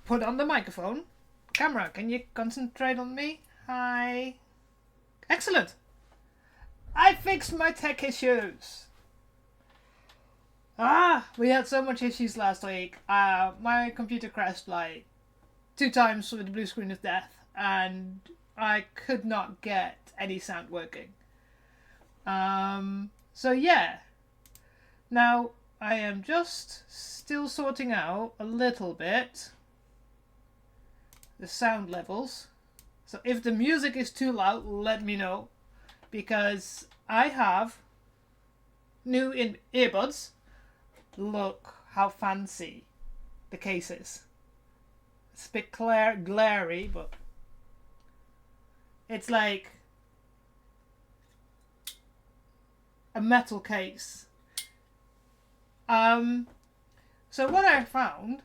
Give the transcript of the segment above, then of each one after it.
put on the microphone. Camera, can you concentrate on me? Hi. Excellent. I fixed my tech issues. We had so much issues last week. My computer crashed like 2 times with the blue screen of death, and I could not get any sound working. So yeah. Now, I am just still sorting out a little bit the sound levels. So if the music is too loud, let me know. Because I have new earbuds. Look how fancy the case is. It's a bit glary, but it's like a metal case. So what I found,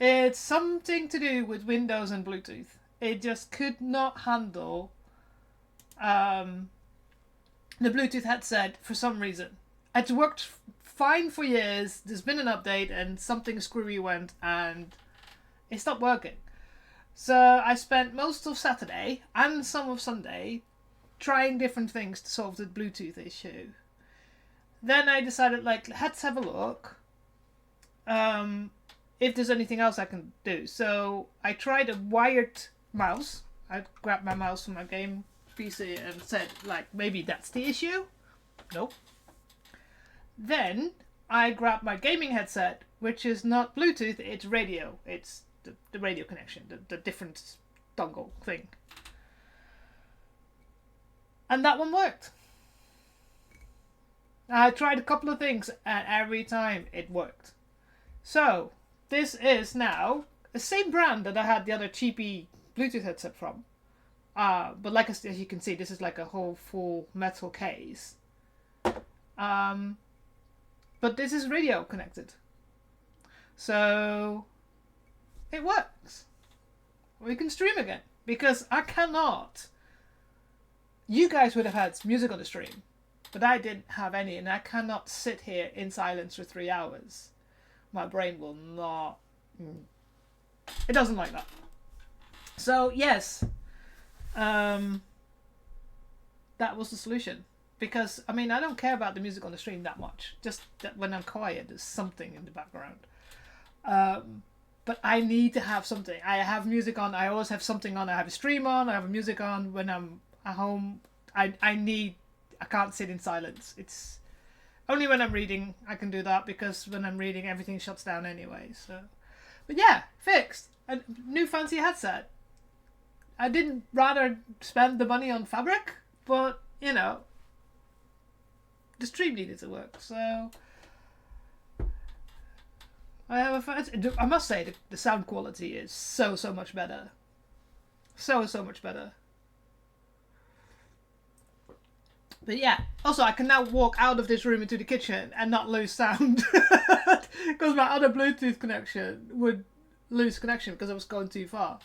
it's something to do with Windows and Bluetooth. It just could not handle the Bluetooth headset for some reason. It's worked fine for years. There's been an update and something screwy went and it stopped working. So I spent most of Saturday and some of Sunday trying different things to solve the Bluetooth issue. Then I decided, like, let's have a look if there's anything else I can do. So I tried a wired mouse. I grabbed my mouse from my game PC and said, like, maybe that's the issue. Nope. Then I grabbed my gaming headset, which is not Bluetooth, it's radio. It's the radio connection, the different dongle thing. And that one worked. I tried a couple of things and every time it worked. So, this is now the same brand that I had the other cheapy Bluetooth headset from. But like as you can see, this is like a whole full metal case. But this is radio connected. So, it works. We can stream again. Because I cannot. You guys would have had music on the stream. But I didn't have any, and I cannot sit here in silence for 3 hours. My brain will not... It doesn't like that. So, yes. That was the solution. Because, I mean, I don't care about the music on the stream that much. Just that when I'm quiet, there's something in the background. But I need to have something. I have music on. I always have something on. I have a stream on. I have music on when I'm at home. I can't sit in silence. It's only when I'm reading I can do that, because when I'm reading everything shuts down anyway. So, but yeah, fixed. A new fancy headset. I didn't rather spend the money on fabric, but you know, the stream needed to work. So I must say the sound quality is so much better. So much better. But yeah, also I can now walk out of this room into the kitchen and not lose sound. Because my other Bluetooth connection would lose connection because I was going too far.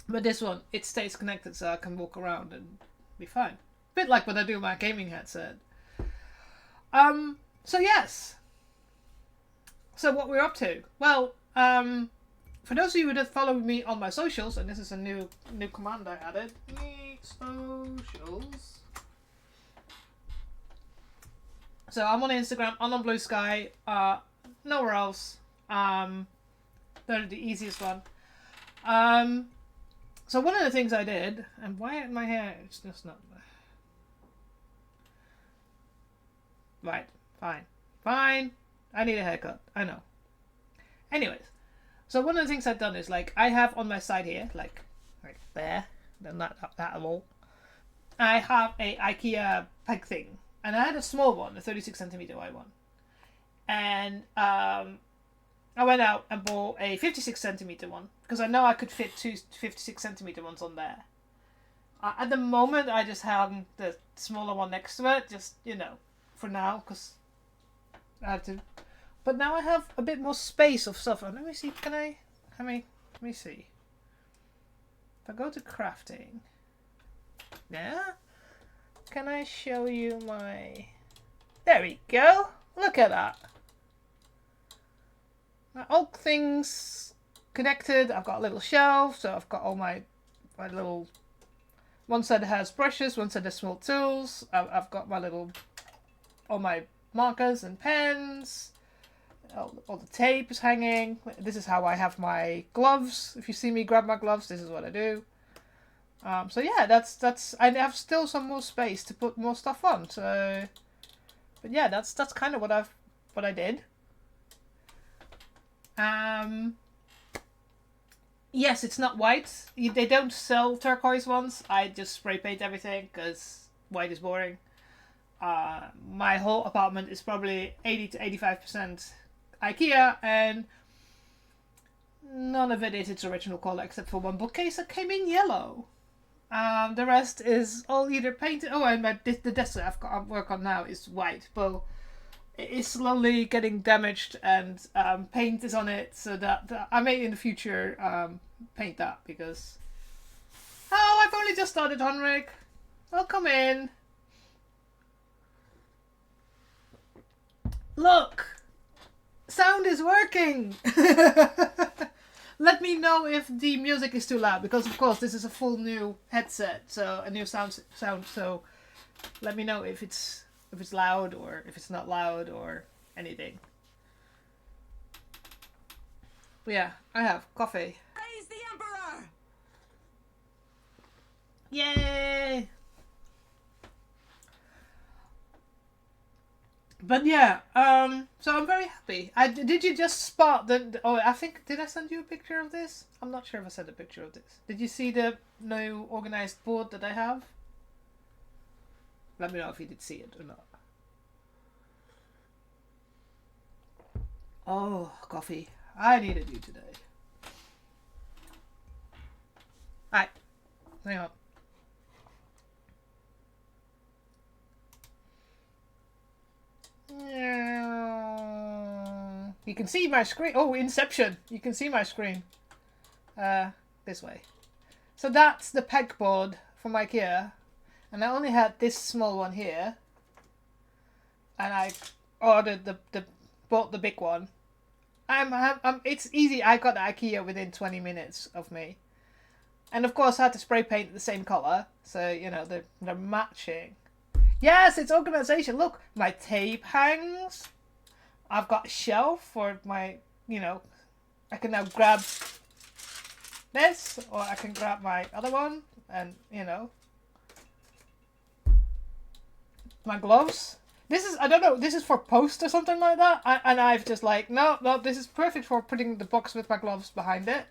But this one, it stays connected so I can walk around and be fine. Bit like what I do with my gaming headset. So yes. So what we're up to? Well, for those of you that follow me on my socials, and this is a new command I added. Socials. So I'm on Instagram, I'm on Blue Sky, nowhere else. They're the easiest one. So one of the things I did, and why my hair is just not... Right, fine. I need a haircut, I know. Anyways, so one of the things I've done is, like, I have on my side here, like right there, then not that at all. I have a IKEA peg thing. And I had a small one, a 36 centimeter wide one. And I went out and bought a 56 centimeter one. Because I know I could fit 2 56 centimeter ones on there. At the moment, I just have the smaller one next to it. Just, you know, for now. Because I had to. But now I have a bit more space of stuff. Let me see, let me see. If I go to crafting. Yeah? Can I show you my... There we go. Look at that. My oak things connected. I've got a little shelf, so I've got all my little. One side has brushes, one side has small tools. I've got my little, all my markers and pens. All the tape is hanging. This is how I have my gloves. If you see me grab my gloves, this is what I do. So yeah, that's. I have still some more space to put more stuff on. So, but yeah, that's kind of what I did. Yes, it's not white. They don't sell turquoise ones. I just spray paint everything because white is boring. My whole apartment is probably 80 to 85% IKEA, and none of it is its original color except for one bookcase that came in yellow. The rest is all either painted. Oh, and the desk that I've got I work on now is white, but it is slowly getting damaged, and paint is on it, so that I may in the future paint that because. Oh, I've only just started, Henrik. Oh, come in. Look, sound is working. Let me know if the music is too loud, because of course this is a full new headset, so a new sound. So let me know if it's loud or if it's not loud or anything. But yeah, I have coffee. Praise the Emperor! Yay! But yeah, so I'm very happy. Did you just spot the? Oh, I think did I send you a picture of this? I'm not sure if I sent a picture of this. Did you see the new organized board that I have? Let me know if you did see it or not. Oh, coffee! I needed you today. Alright, hang on. You can see my screen. Oh, Inception. You can see my screen. This way. So that's the pegboard from IKEA. And I only had this small one here. And I ordered bought the big one. It's easy. I got the IKEA within 20 minutes of me. And of course I had to spray paint the same colour. So, you know, they're matching. Yes, it's organization. Look, my tape hangs. I've got a shelf for my, you know, I can now grab this, or I can grab my other one, and, you know, my gloves. This is, I don't know, this is for post or something like that. And I've just like, no, this is perfect for putting the box with my gloves behind it.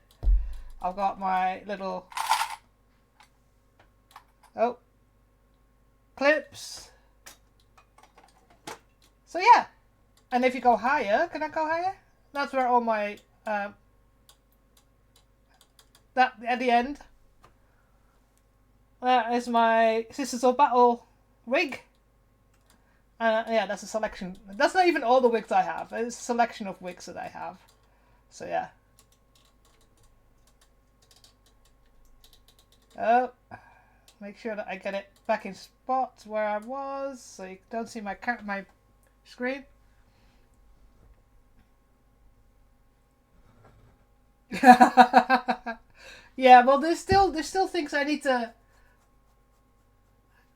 I've got my little, clips. So yeah, and if you go higher, can I go higher? That's where all my that at the end. That is my Sisters of Battle wig. Yeah, that's a selection. That's not even all the wigs I have. It's a selection of wigs that I have. So yeah. Oh, make sure that I get it back in spot where I was, so you don't see my screen. Yeah, well, there's still things I need to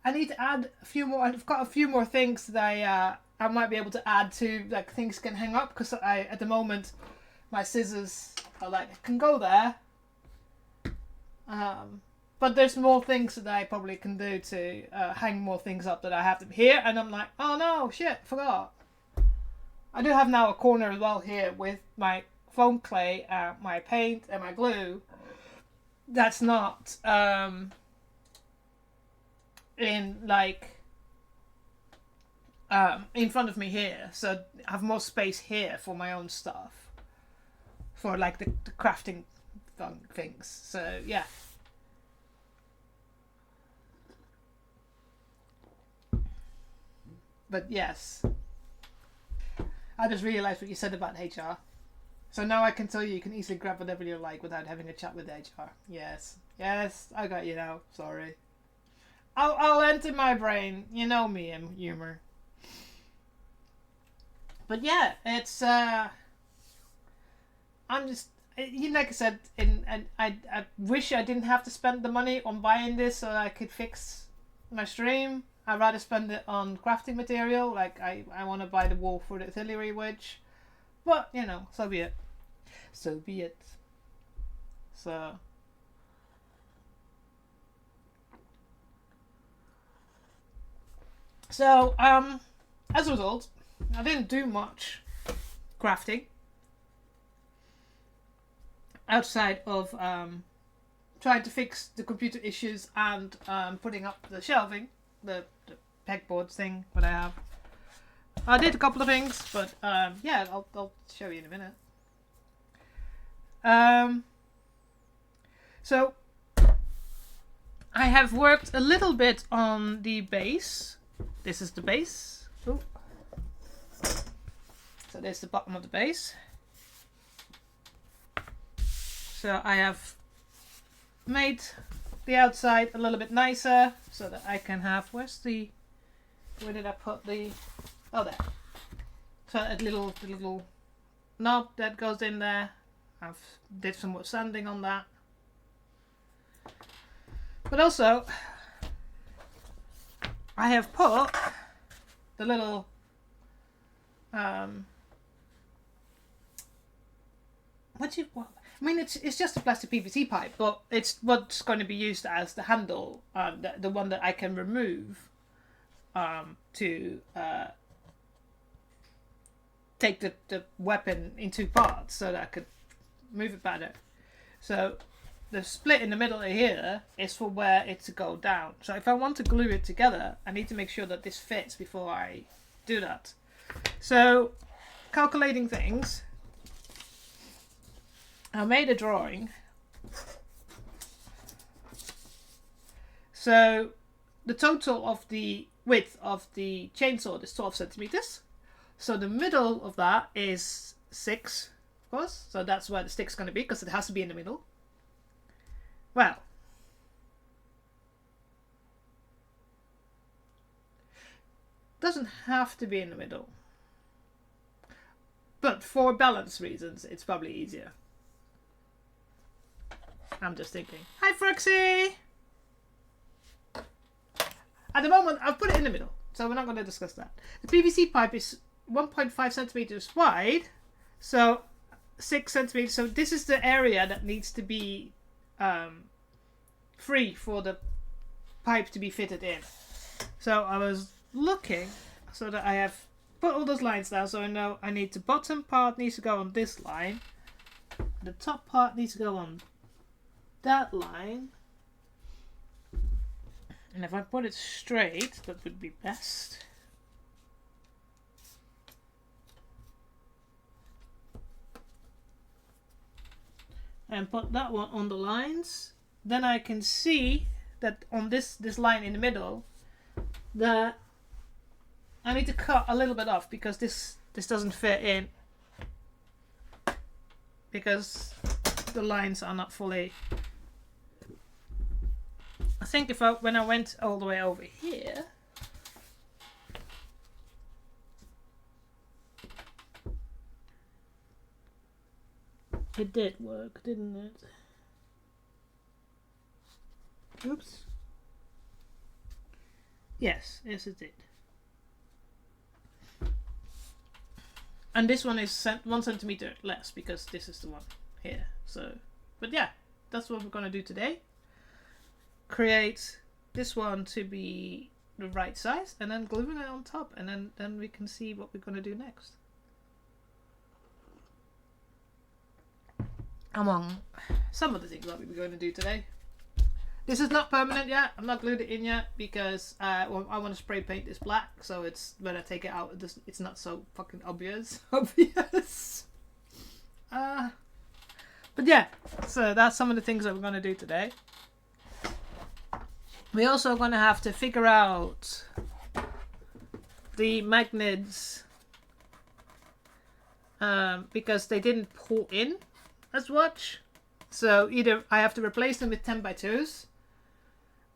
add a few more. I've got a few more things that I might be able to add to, like, things can hang up, because at the moment my scissors are like can go there. But there's more things that I probably can do to hang more things up that I have them here, and I'm like, oh no, shit, forgot. I do have now a corner as well here with my foam clay, my paint, and my glue. That's not in like in front of me here, so I have more space here for my own stuff, for like the crafting things. So yeah. But yes, I just realised what you said about HR. So now I can tell you can easily grab whatever you like without having a chat with HR. Yes, I got you now. Sorry. I'll enter my brain. You know me and humor. But yeah, it's I'm just like I said, and I wish I didn't have to spend the money on buying this so that I could fix my stream. I'd rather spend it on crafting material. Like I want to buy the wool for the artillery wedge, but you know, so be it. So be it. So. So, as a result, I didn't do much crafting outside of trying to fix the computer issues and putting up the shelving, the pegboard thing that I have. I did a couple of things, but yeah, I'll show you in a minute. So, I have worked a little bit on the base. This is the base. Ooh. So there's the bottom of the base. So I have made the outside a little bit nicer so that I can have, where did I put the, oh there. So a little knob that goes in there. I've did some more sanding on that. But also, I have put the little I mean, it's just a plastic PVC pipe, but it's what's going to be used as the handle, the one that I can remove to take the weapon in two parts so that I could move it better. So the split in the middle here is for where it's to go down. So if I want to glue it together, I need to make sure that this fits before I do that. So, calculating things, I made a drawing. So, the total of the width of the chainsword is 12 centimeters. So the middle of that is 6, of course. So that's where the stick's going to be, because it has to be in the middle. Well, doesn't have to be in the middle, but for balance reasons it's probably easier. I'm just thinking. Hi Froxy! At the moment I've put it in the middle, so we're not going to discuss that. The PVC pipe is 1.5 centimeters wide, so 6 centimeters. So this is the area that needs to be free for the pipe to be fitted in. So I was looking so that I have put all those lines down, so I know I need the bottom part needs to go on this line, the top part needs to go on that line, and if I put it straight, that would be best. And put that one on the lines, then I can see that on this line in the middle that I need to cut a little bit off, because this doesn't fit in, because the lines are not fully. I think when I went all the way over here, it did work, didn't it? Oops. Yes, it did. And this one is 1 centimeter less, because this is the one here. So, but yeah, that's what we're gonna do today. Create this one to be the right size, and then glue it on top, and then we can see what we're gonna do next. Among some of the things that we're going to do today. This is not permanent yet. I'm not glued it in yet, because I want to spray paint this black, so it's when I take it out, it's not so fucking obvious. But yeah, so that's some of the things that we're going to do today. We're also going to have to figure out the magnets, because they didn't pull in as much. So either I have to replace them with 10x2s,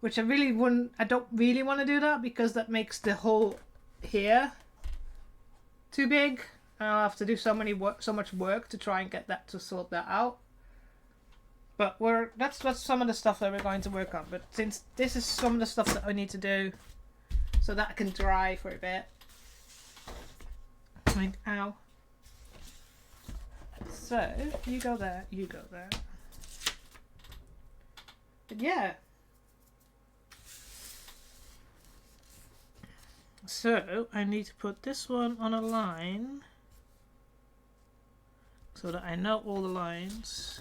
which I don't really want to do that, because that makes the hole here too big. I'll have to do so much work to try and get that to sort that out. But that's some of the stuff that we're going to work on. But since this is some of the stuff that I need to do, so that I can dry for a bit. Like, ow. So you go there, you go there. But yeah. So I need to put this one on a line so that I know all the lines.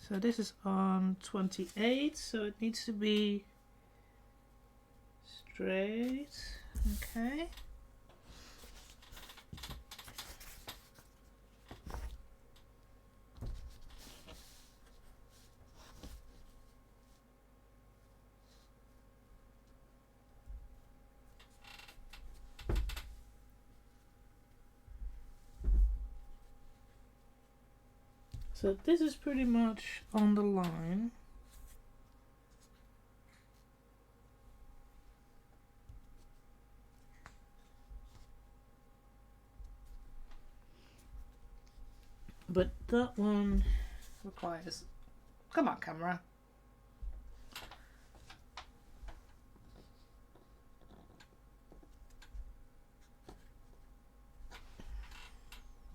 So this is on 28, so it needs to be straight. Okay. So this is pretty much on the line. But that one requires... Come on, camera.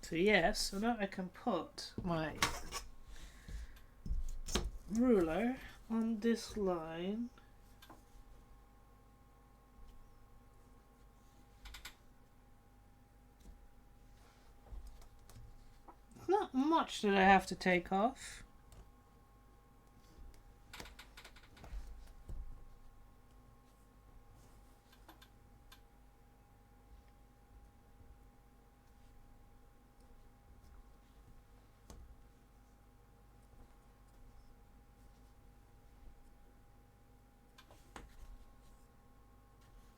So yes, so now I can put my ruler on this line. Not much that I have to take off.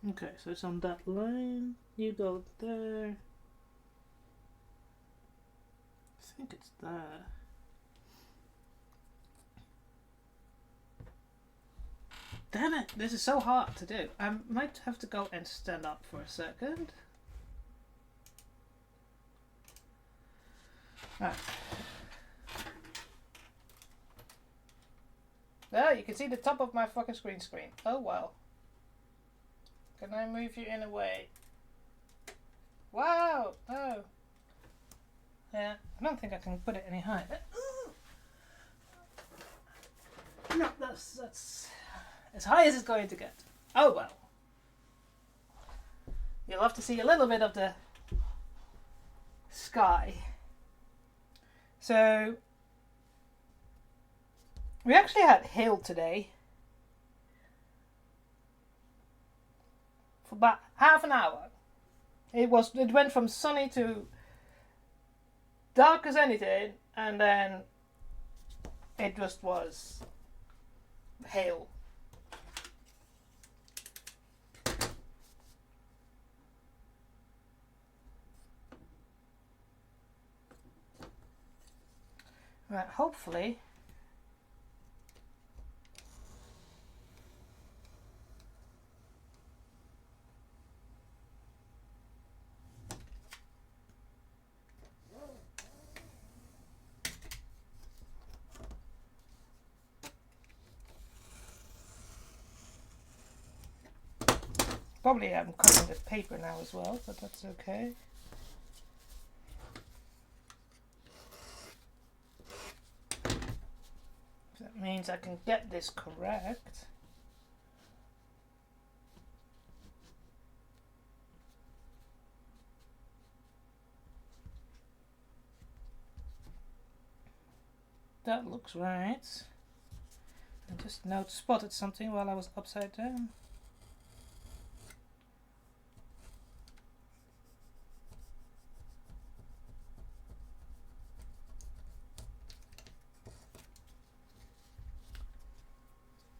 Okay, so it's on that line. You go there. I think it's there. Damn it, this is so hard to do. I might have to go and stand up for a second. Right. There, you can see the top of my fucking screen. Oh well. Can I move you in a way? Wow! Oh. Yeah, I don't think I can put it any higher. No, that's as high as it's going to get. Oh well. You'll have to see a little bit of the sky. So we actually had hail today for about half an hour. It went from sunny to dark as anything, and then it just was hail. Right, hopefully probably I'm cutting the paper now as well, but that's okay. That means I can get this correct. That looks right. I just now spotted something while I was upside down.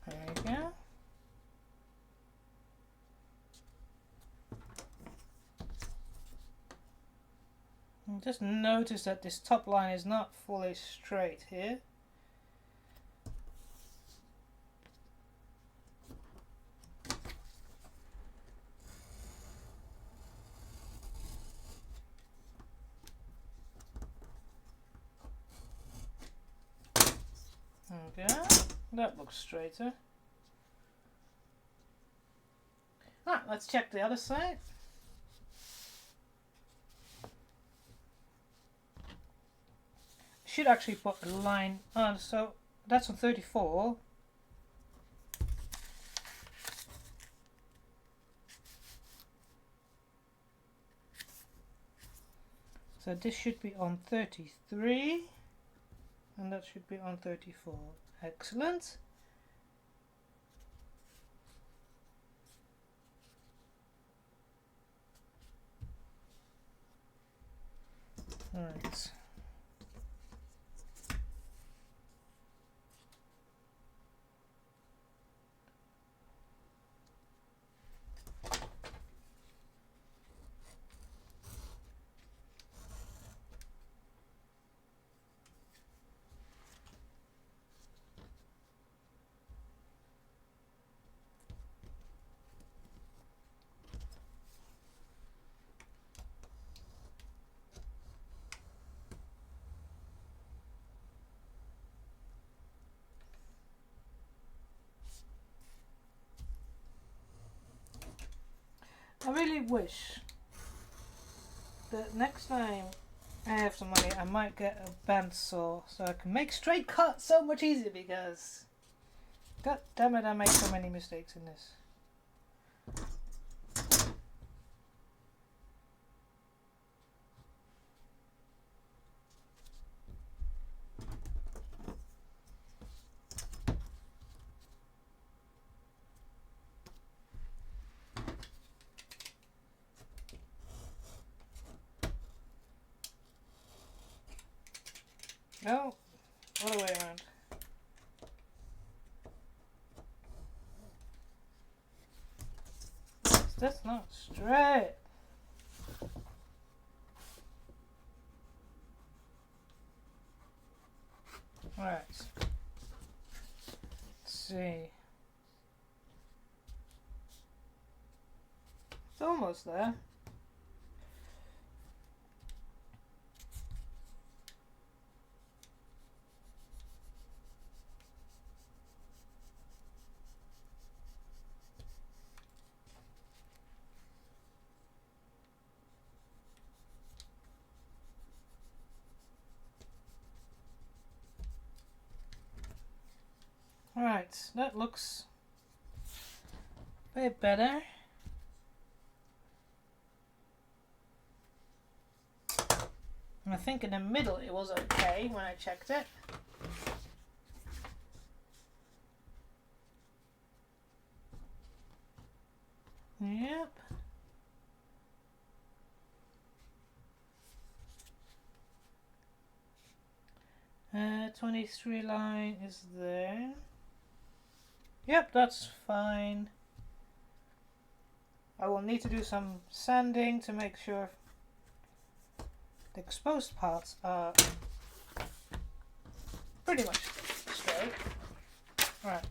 There you go. And just notice that this top line is not fully straight here. That looks straighter. Right, let's check the other side. Should actually put a line on, so that's on 34. So this should be on 33, and that should be on 34. Excellent. Right. I really wish that next time I have some money I might get a bandsaw so I can make straight cuts so much easier, because god damn it, I make so many mistakes in this. No, other way around. That's not straight. Right. Let's see. It's almost there. Right, that looks a bit better. I think in the middle it was okay when I checked it. Yep. 23 line is there. Yep, that's fine. I will need to do some sanding to make sure the exposed parts are pretty much straight. Right.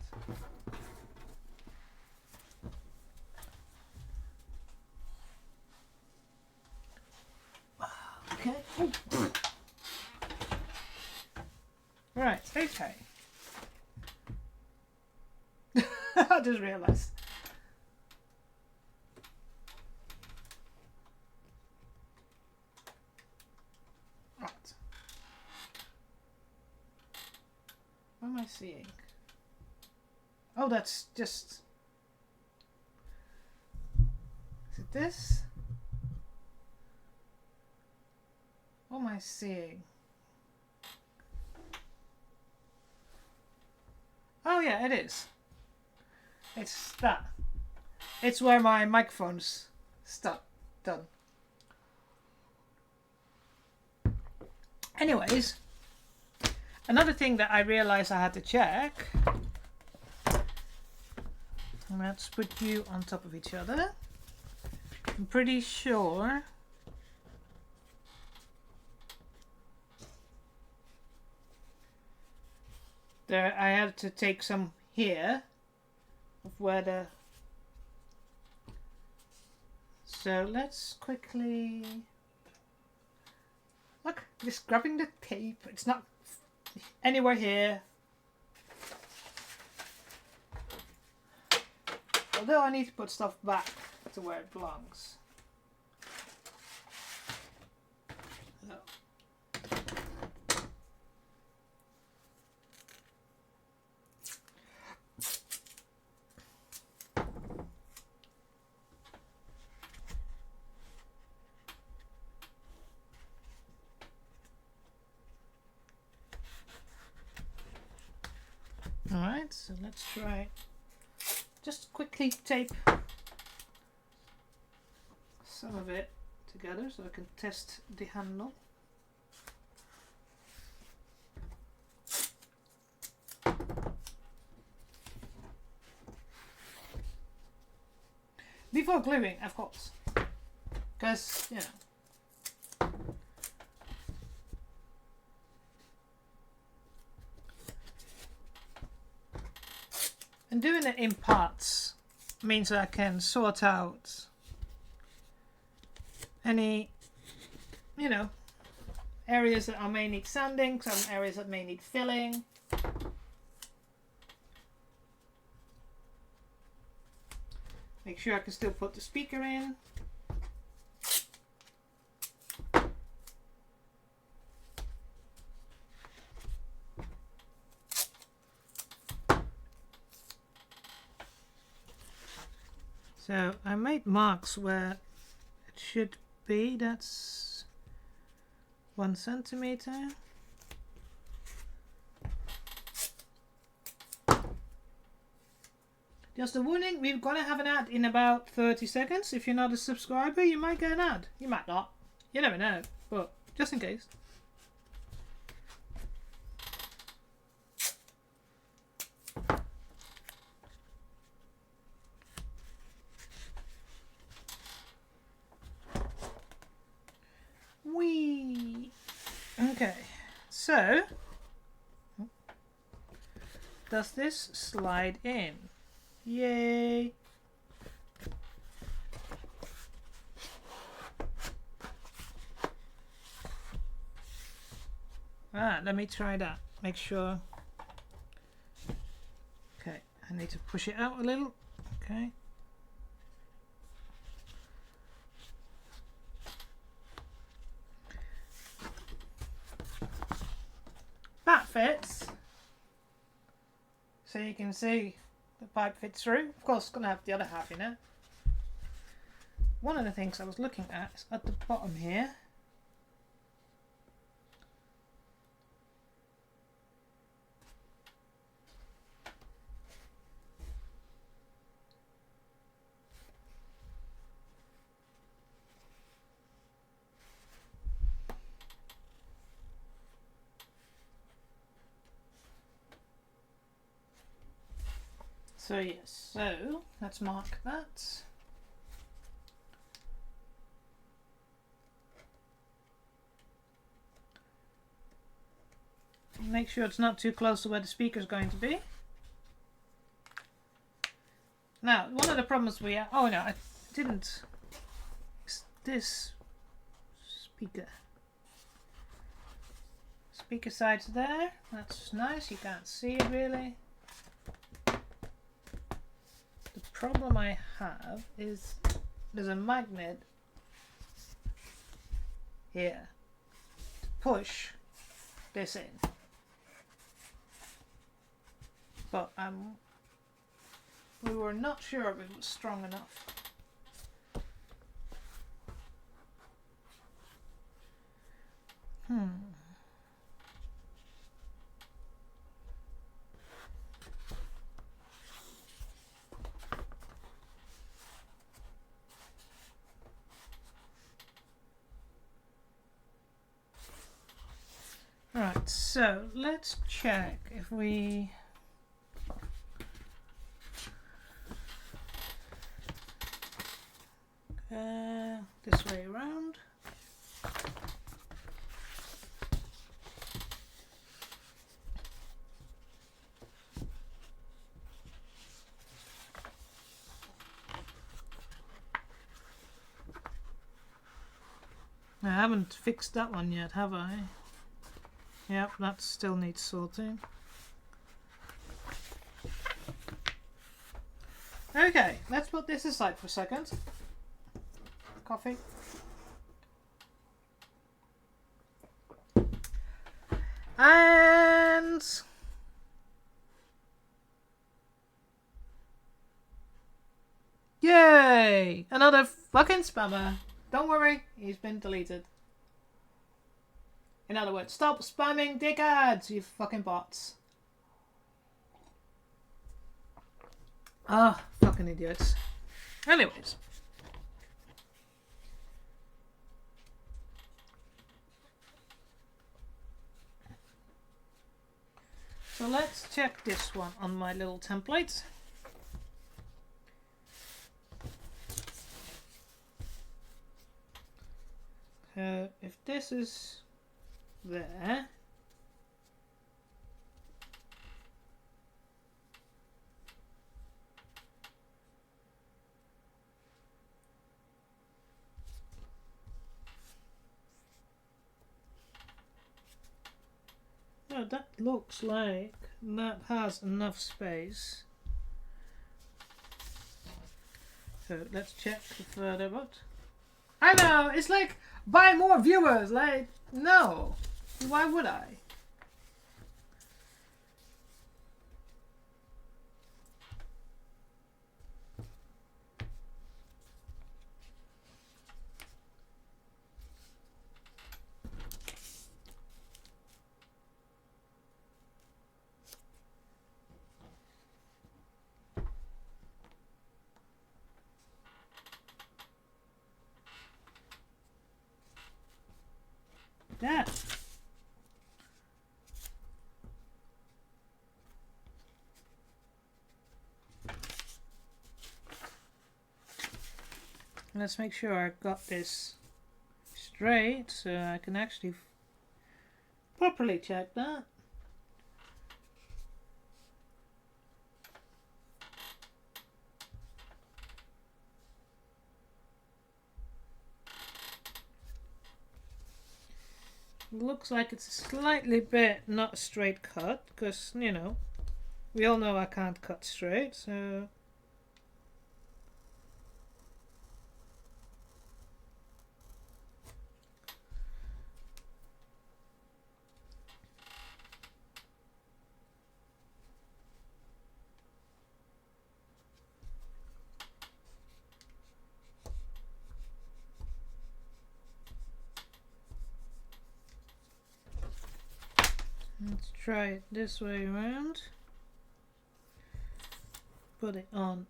Okay. Right, okay. I just realised. Right. What am I seeing? Oh, that's just... Is it this? What am I seeing? Oh yeah, it is. It's that. It's where my microphone's stuck. Done. Anyways, another thing that I realized I had to check. Let's put you on top of each other. I'm pretty sure there I had to take some here of where the... So let's quickly look, just grabbing the tape. It's not anywhere here. Although I need to put stuff back to where it belongs. So. Alright, so let's try just quickly tape some of it together so I can test the handle. Before gluing, of course, because, you know. And doing it in parts means that I can sort out any, you know, areas that I may need sanding, some areas that may need filling. Make sure I can still put the speaker in. So I made marks where it should be. That's 1 centimeter. Just a warning, we're gonna have an ad in about 30 seconds. If you're not a subscriber, you might get an ad. You might not. You never know, but just in case. Whee! Okay, so does this slide in? Yay! Let me try that. Make sure. Okay, I need to push it out a little. Okay. That fits. So you can see the pipe fits through. Of course, it's going to have the other half in it. One of the things I was looking at is at the bottom here. So yes, so let's mark that. Make sure it's not too close to where the speaker is going to be. Now, one of the problems we have, oh no, I didn't, is this speaker. Speaker side's there, that's nice, you can't see it really. The problem I have is there's a magnet here to push this in. But we were not sure if it was strong enough. Right, so let's check if we this way around. I haven't fixed that one yet, have I? Yep, that still needs sorting. Okay, let's put this aside for a second. Coffee. And yay! Another fucking spammer. Don't worry, he's been deleted. In other words, stop spamming dick ads, you fucking bots. Ah, oh, fucking idiots. Anyways. So let's check this one on my little template. If this is there, no, that looks like that has enough space. So let's check further. What? I know, it's like buy more viewers. Like, no, why would I? Yeah. Let's make sure I got this straight so I can actually properly check that. Looks like it's a slightly bit not a straight cut because, you know, we all know I can't cut straight, so let's try it this way around. Put it on.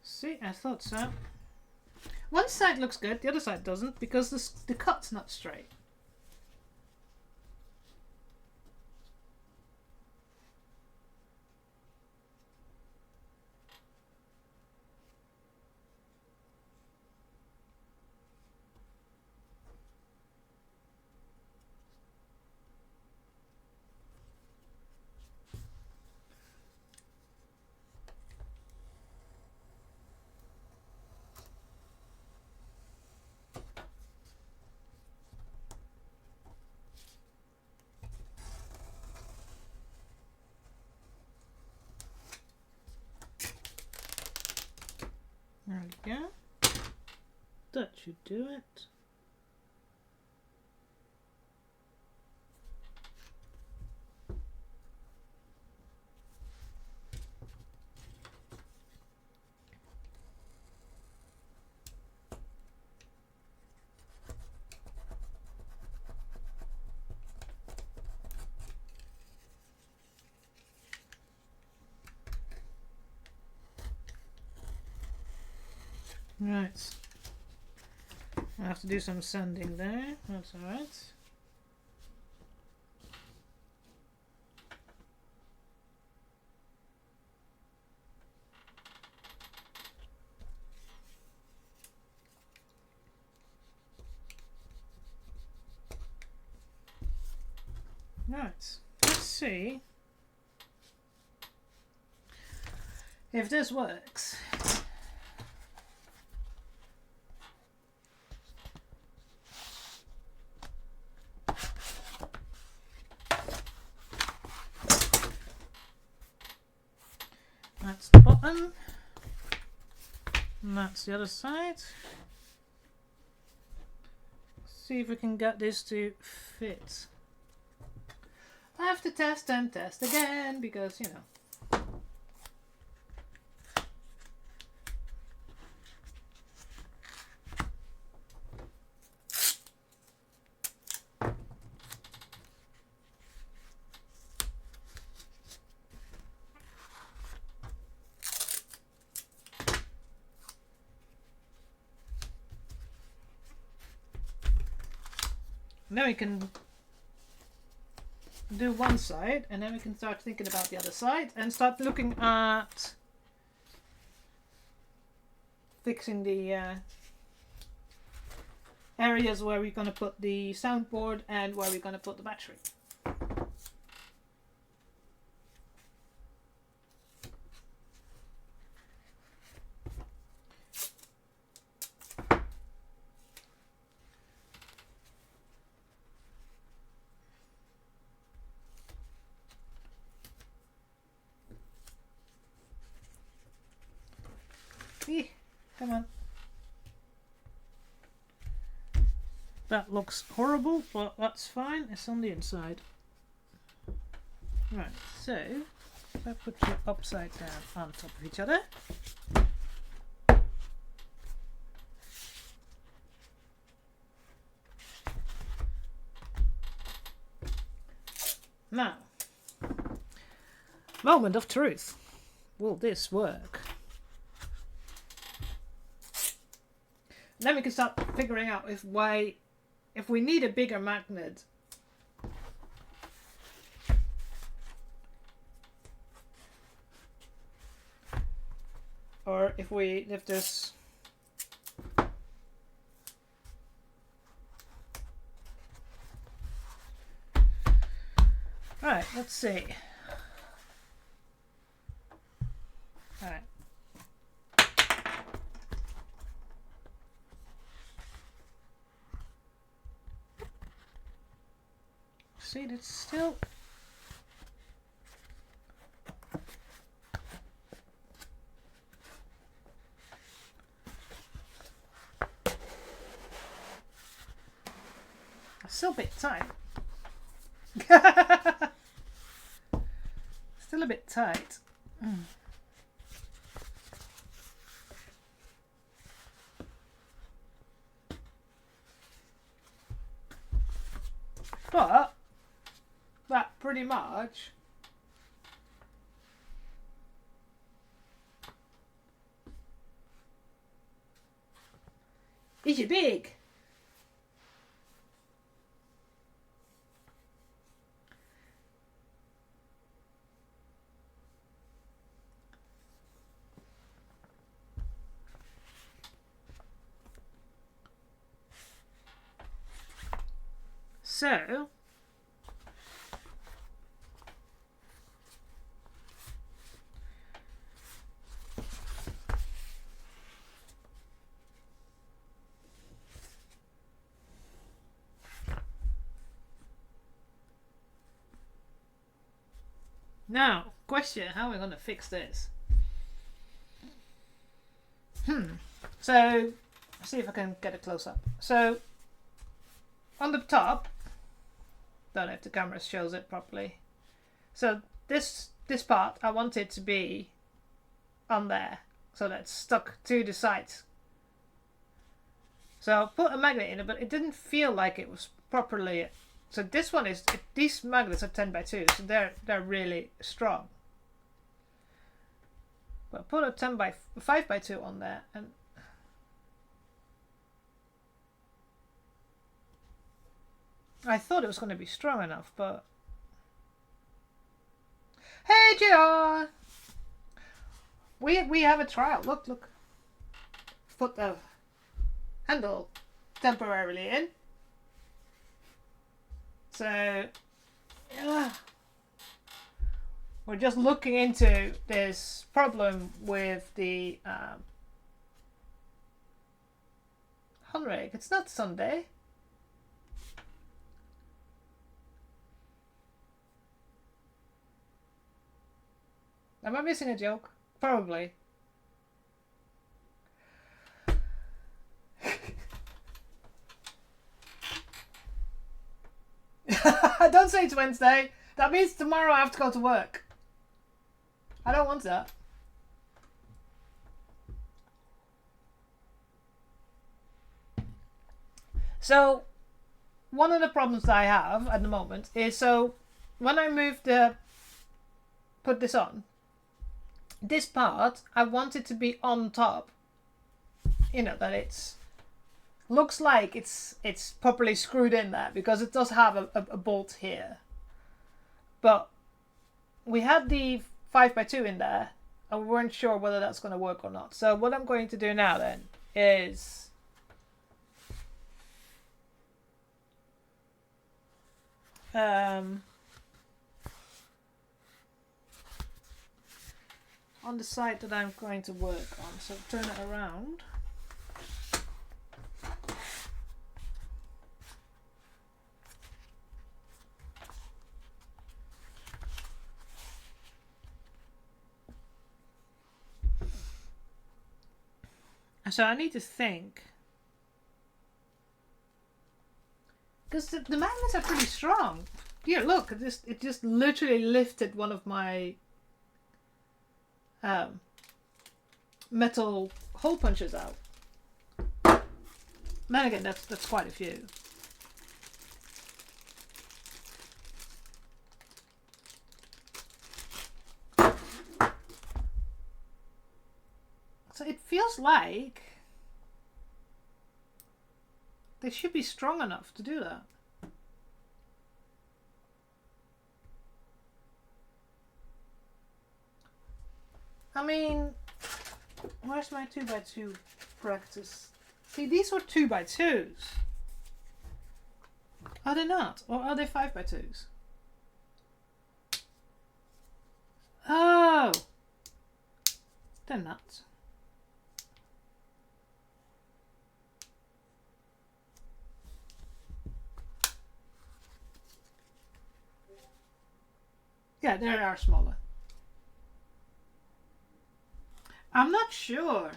See, I thought so. One side looks good, the other side doesn't because the cut's not straight. There we go. That should do it. Right. I have to do some sanding there. That's alright. Right. Let's see if this works. one. And that's the other side. See if we can get this to fit. I have to test and test again because, you know. And then we can do one side, and then we can start thinking about the other side and start looking at fixing the areas where we're going to put the soundboard and where we're going to put the battery. Come on. That looks horrible, but that's fine. It's on the inside. Right, so if I put you upside down on top of each other. Now, moment of truth. Will this work? Then we can start figuring out if we need a bigger magnet, or if this right, let's see. All right. See, it's still a bit tight. Still a bit tight. But that pretty much is your big. So now, question, how are we going to fix this? So, let's see if I can get a close-up. So, on the top, don't know if the camera shows it properly. So, this part, I want it to be on there. So that's stuck to the sides. So, I put a magnet in it, but it didn't feel like it was properly. So this one is, these magnets are 10x2, so they're really strong. But put a 5x2 on there, and I thought it was going to be strong enough, but hey, JR, we have a trial. Look. Put the handle temporarily in. So, yeah, we're just looking into this problem with the Honrig. It's not Sunday. Am I missing a joke? Probably. Don't say it's Wednesday. That means tomorrow I have to go to work. I don't want that. So, one of the problems I have at the moment is, so when I put this on, this part, I want it to be on top. You know, that looks like it's properly screwed in there, because it does have a bolt here. But we had the 5x2 in there, and we weren't sure whether that's going to work or not. So what I'm going to do now then is on the side that I'm going to work on, so turn it around. So I need to think, because the magnets are pretty strong. Here, look, it just literally lifted one of my metal hole punches out. Then again, that's quite a few. So it feels like they should be strong enough to do that. I mean, where's my 2x2 practice? See, these were 2x2s. Are they not? Or are they 5x2s? Oh! They're not. Yeah, they are smaller. I'm not sure.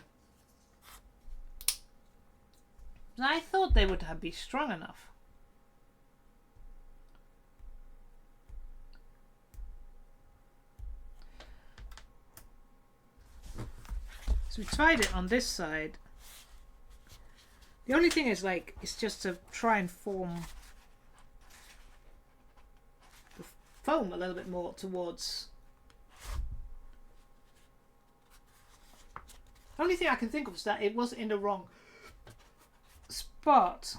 I thought they would be strong enough. So we tried it on this side. The only thing is, like, it's just to try and form the foam a little bit more towards. The only thing I can think of is that it wasn't in the wrong spot.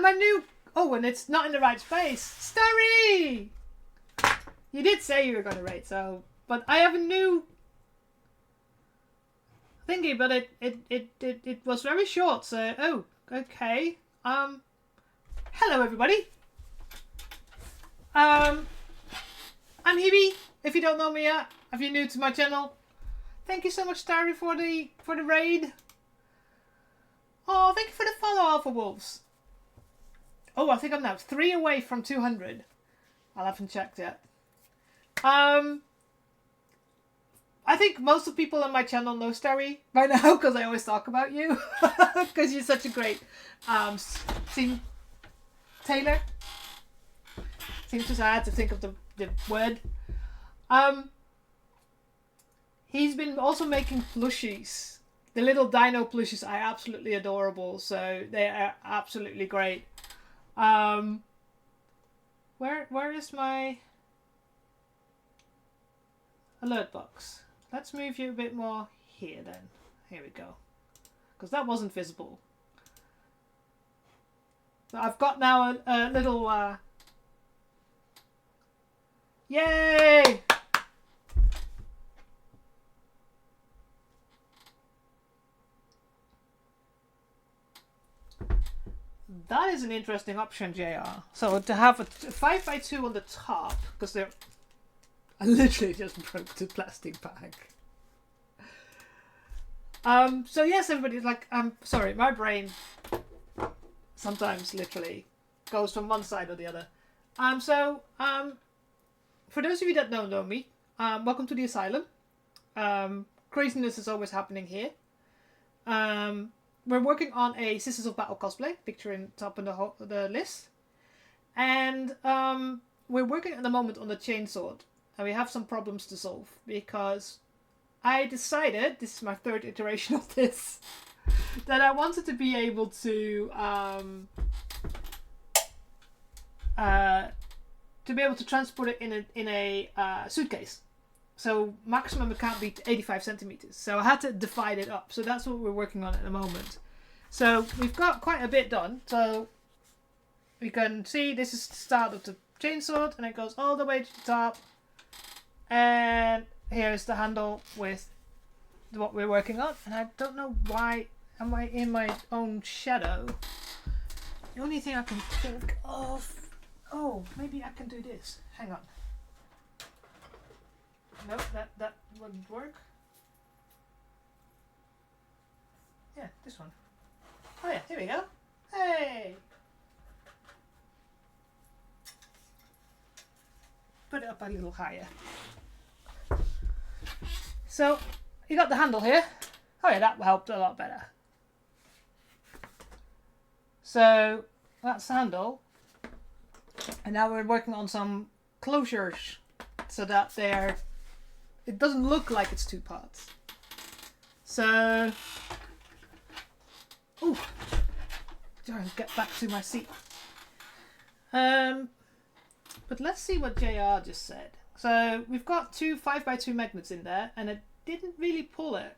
My new... Oh, and it's not in the right space. Starry! You did say you were going to rate, so... But I have a new thingy, but it was very short, so... Oh, okay. Hello, everybody. I'm Hebe, if you don't know me yet. If you're new to my channel. Thank you so much, Starry, for the raid. Oh, thank you for the follow, Alpha Wolves. Oh, I think I'm now 3 away from 200. I haven't checked yet. I think most of the people on my channel know Starry by now, because I always talk about you. Because you're such a great scene tailor. Seems I had to think of the word. He's been also making plushies. The little dino plushies are absolutely adorable, so they are absolutely great. Where is my alert box? Let's move you a bit more here then. Here we go. Because that wasn't visible. So I've got now a little yay! That is an interesting option, JR. So to have a 5x2 on the top, because I literally just broke the plastic bag. So yes, everybody's like, I'm sorry, my brain sometimes literally goes from one side or the other. For those of you that don't know me, welcome to the asylum. Craziness is always happening here. We're working on a Sisters of Battle cosplay, picture in top of the list. And we're working at the moment on the Chainsword. And we have some problems to solve because I decided, this is my third iteration of this, that I wanted to be able to transport it in a suitcase. So maximum it can't be 85 centimeters. So I had to divide it up. So that's what we're working on at the moment. So we've got quite a bit done. So we can see this is the start of the chainsword and it goes all the way to the top. And here's the handle with what we're working on. And I don't know why am I in my own shadow. The only thing I can think of... Oh, maybe I can do this. Hang on. No, that wouldn't work. Yeah, this one. Oh yeah, here we go. Hey! Put it up a little higher. So, you got the handle here. Oh yeah, that helped a lot better. So, that's the handle. And now we're working on some closures so that it doesn't look like it's two parts. So, ooh, trying to get back to my seat. But let's see what JR just said. So we've got two 5x2 magnets in there, and it didn't really pull it.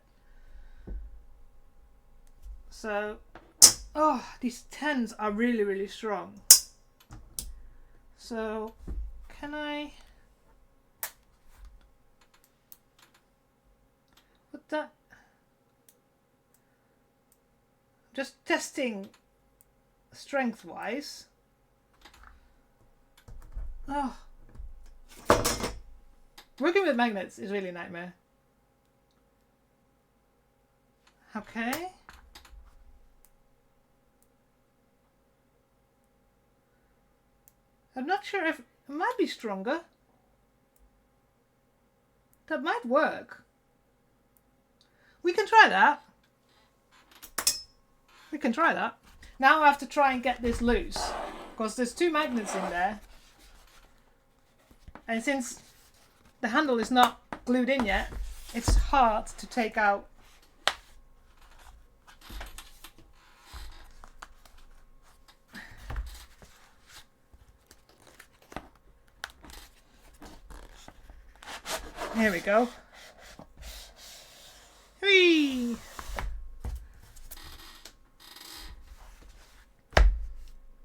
So, oh, these 10s are really, really strong. So, can I... Put that... Just testing strength-wise. Oh. Working with magnets is really a nightmare. Okay. I'm not sure if it might be stronger. That might work. We can try that. We can try that. Now I have to try and get this loose because there's two magnets in there. And since the handle is not glued in yet, it's hard to take out. Here we go. Whee!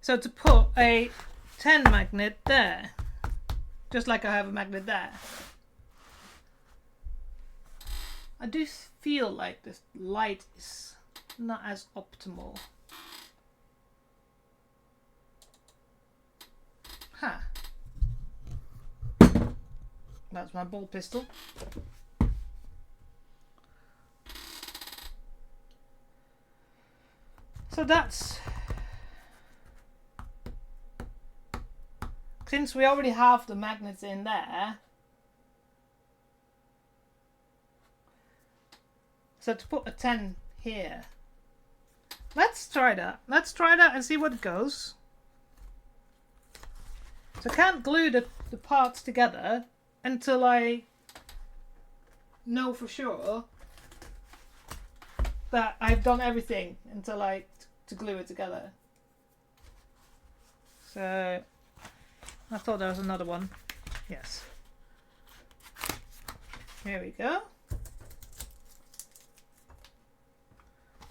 So to put a 10 magnet there, just like I have a magnet there, I do feel like this light is not as optimal. Huh. That's my ball pistol. So that's... Since we already have the magnets in there, so to put a 10 here, let's try that. Let's try that and see what it goes. So I can't glue the parts together until I know for sure that I've done everything until to glue it together. So I thought there was another one. Yes. Here we go.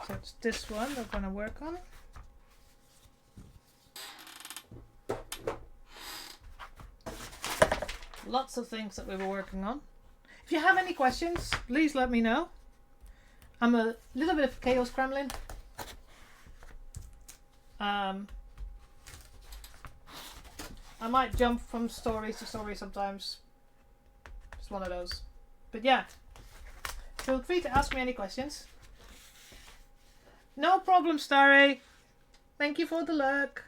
So it's this one we're going to work on. Lots of things that we were working on. If you have any questions, please let me know. I'm a little bit of chaos gremlin. I might jump from story to story sometimes. It's one of those. But yeah, feel free to ask me any questions. No problem, Starry. Thank you for the lurk.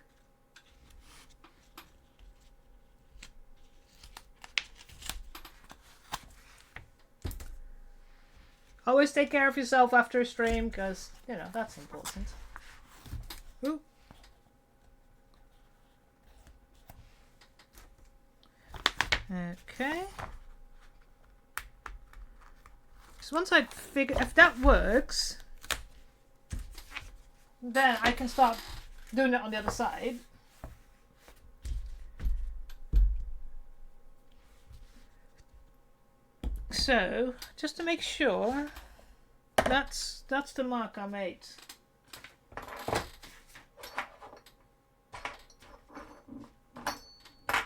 Always take care of yourself after a stream, because, you know, that's important. Ooh. Okay. So once I figure if that works, then I can start doing it on the other side. So just to make sure, that's the mark I made.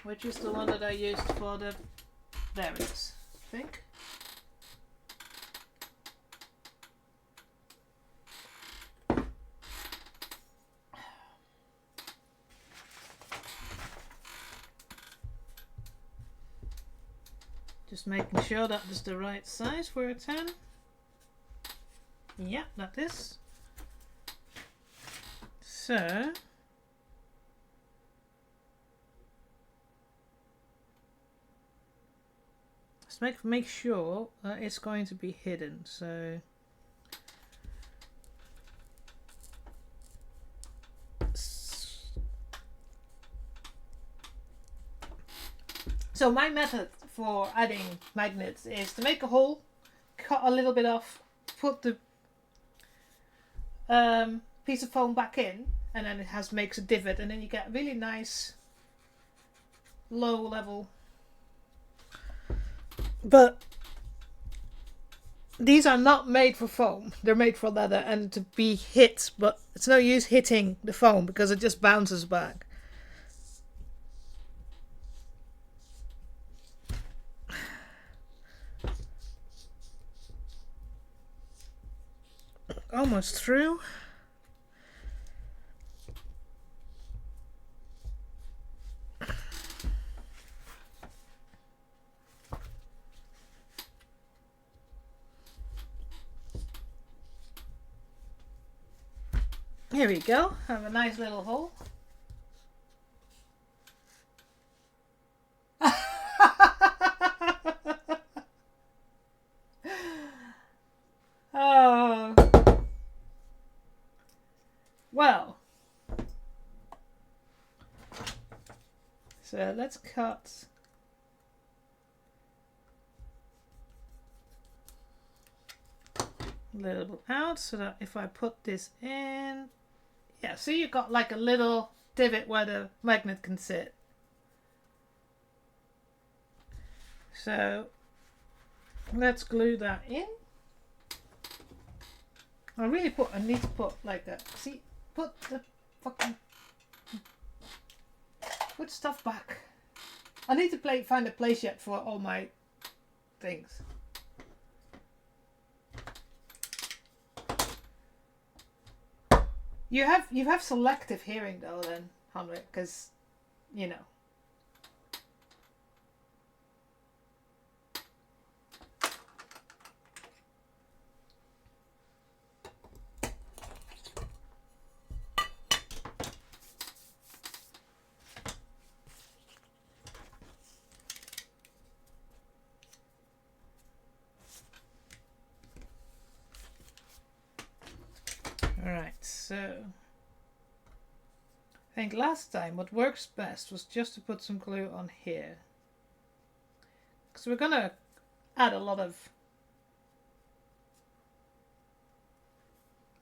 Which is the one that I used for the... There it is, I think. Just making sure that is the right size for a 10. Yeah, that is. So... make sure that it's going to be hidden. So my method for adding magnets is to make a hole, cut a little bit off, put the piece of foam back in, and then it makes a divot, and then you get really nice low level. But these are not made for foam. They're made for leather and to be hit, but it's no use hitting the foam because it just bounces back. Almost through. Here we go. Have a nice little hole. Oh. Well. So let's cut a little bit out so that if I put this in, yeah, so you've got like a little divot where the magnet can sit. So let's glue that in. I need to put like that. See, put the fucking put stuff back. I need to find a place yet for all my things. You have selective hearing though, then, Henrik, because you know. Alright, so I think last time what works best was just to put some glue on here. Because we're gonna add a lot of...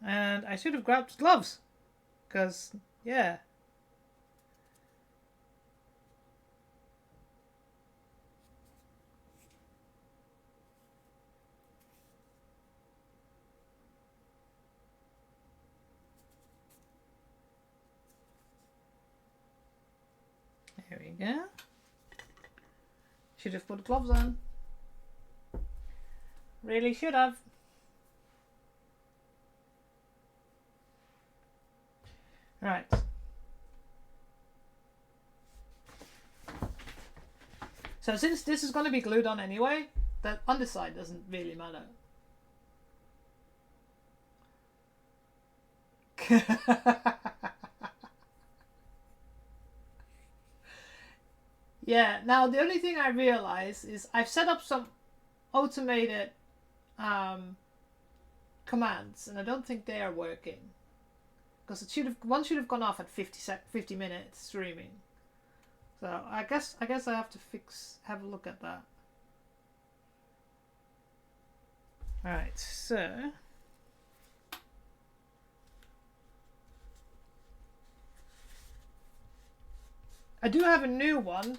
And I should have grabbed gloves. Because, yeah. There we go. Should have put gloves on. Really should have. Right. So since this is going to be glued on anyway, that underside doesn't really matter. Yeah, now the only thing I realize is I've set up some automated um, commands, and I don't think they are working. Because one should have gone off at 50 minutes streaming. So I guess I have to have a look at that. Alright, so I do have a new one,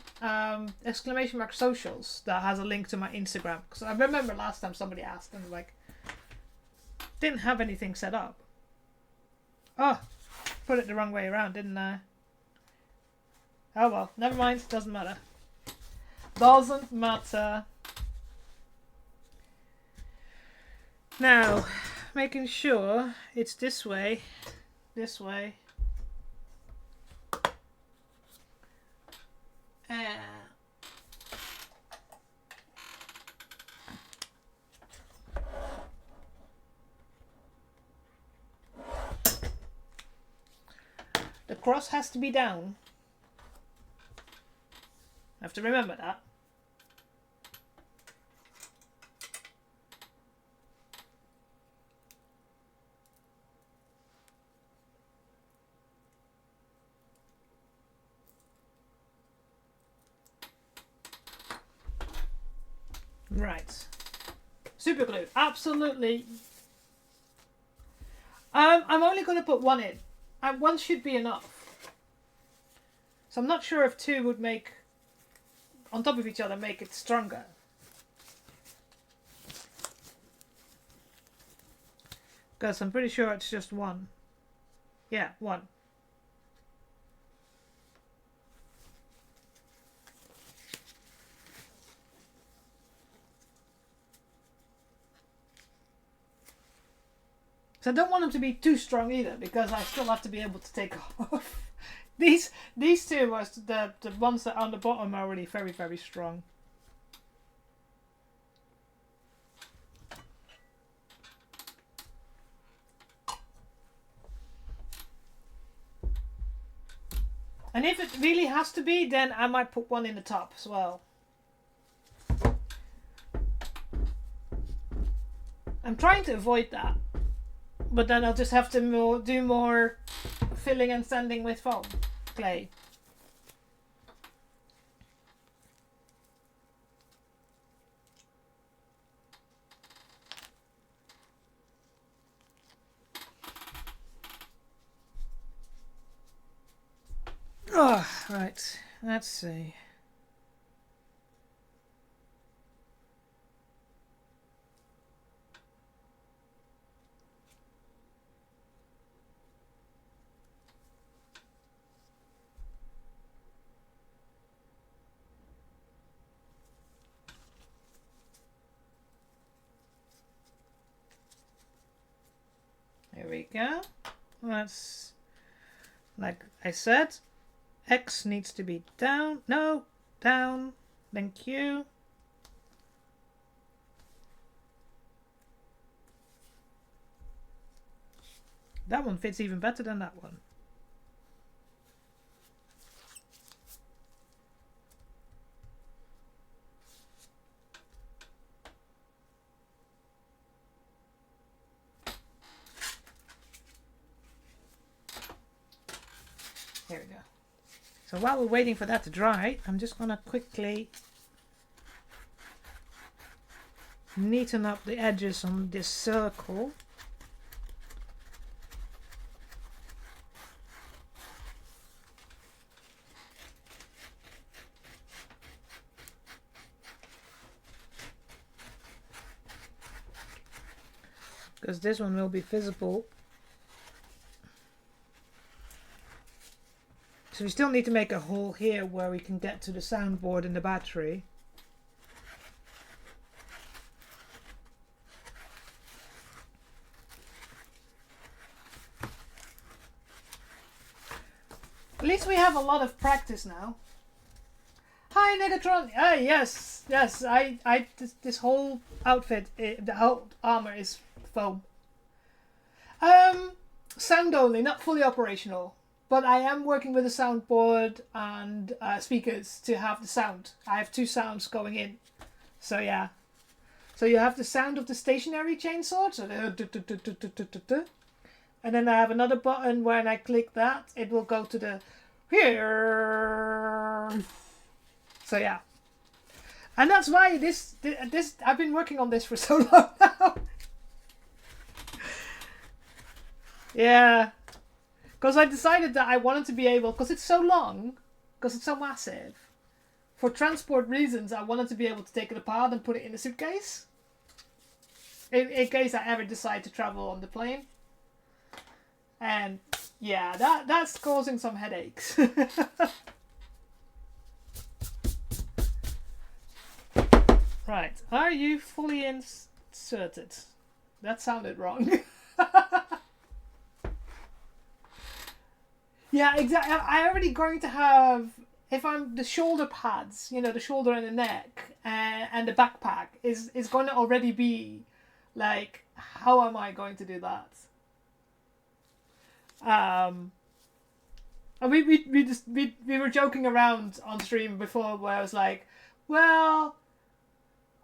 exclamation mark socials, that has a link to my Instagram. Because I remember last time somebody asked and like didn't have anything set up. Oh, put it the wrong way around, didn't I? Oh well, never mind, doesn't matter. Doesn't matter. Now, making sure it's this way. The cross has to be down. I have to remember that. Right. Super glue. Absolutely. I'm only going to put one in. One should be enough. So I'm not sure if two would make, on top of each other, make it stronger. Because I'm pretty sure it's just one. Yeah, one. So I don't want them to be too strong either, because I still have to be able to take off. These two are the ones that are on the bottom are already very, very strong. And if it really has to be, then I might put one in the top as well. I'm trying to avoid that. But then I'll just have to do more filling and sanding with foam clay. Oh, right. Let's see. There we go. That's, like I said, X needs to be down. No, down. Thank you. That one fits even better than that one. There we go. So while we're waiting for that to dry, I'm just going to quickly neaten up the edges on this circle. Because this one will be visible. So we still need to make a hole here where we can get to the soundboard and the battery. At least we have a lot of practice now. Hi Negatron! Ah, yes. This whole outfit, the whole armor is foam. sound only, not fully operational. But I am working with a soundboard and speakers to have the sound. I have 2 sounds going in. So yeah. So you have the sound of the stationary chainsword. So and then I have another button when I click that, it will go to the here. So yeah. And that's why this I've been working on this for so long now. Yeah. Because I decided that I wanted to be able, because it's so long, because it's so massive, for transport reasons, I wanted to be able to take it apart and put it in a suitcase. In case I ever decide to travel on the plane. And yeah, that's causing some headaches. Right, are you fully inserted? That sounded wrong. Yeah, exactly. I'm already going to have, if I'm the shoulder pads, you know, the shoulder and the neck, and the backpack is going to already be like, how am I going to do that? And we were joking around on stream before where I was like, well,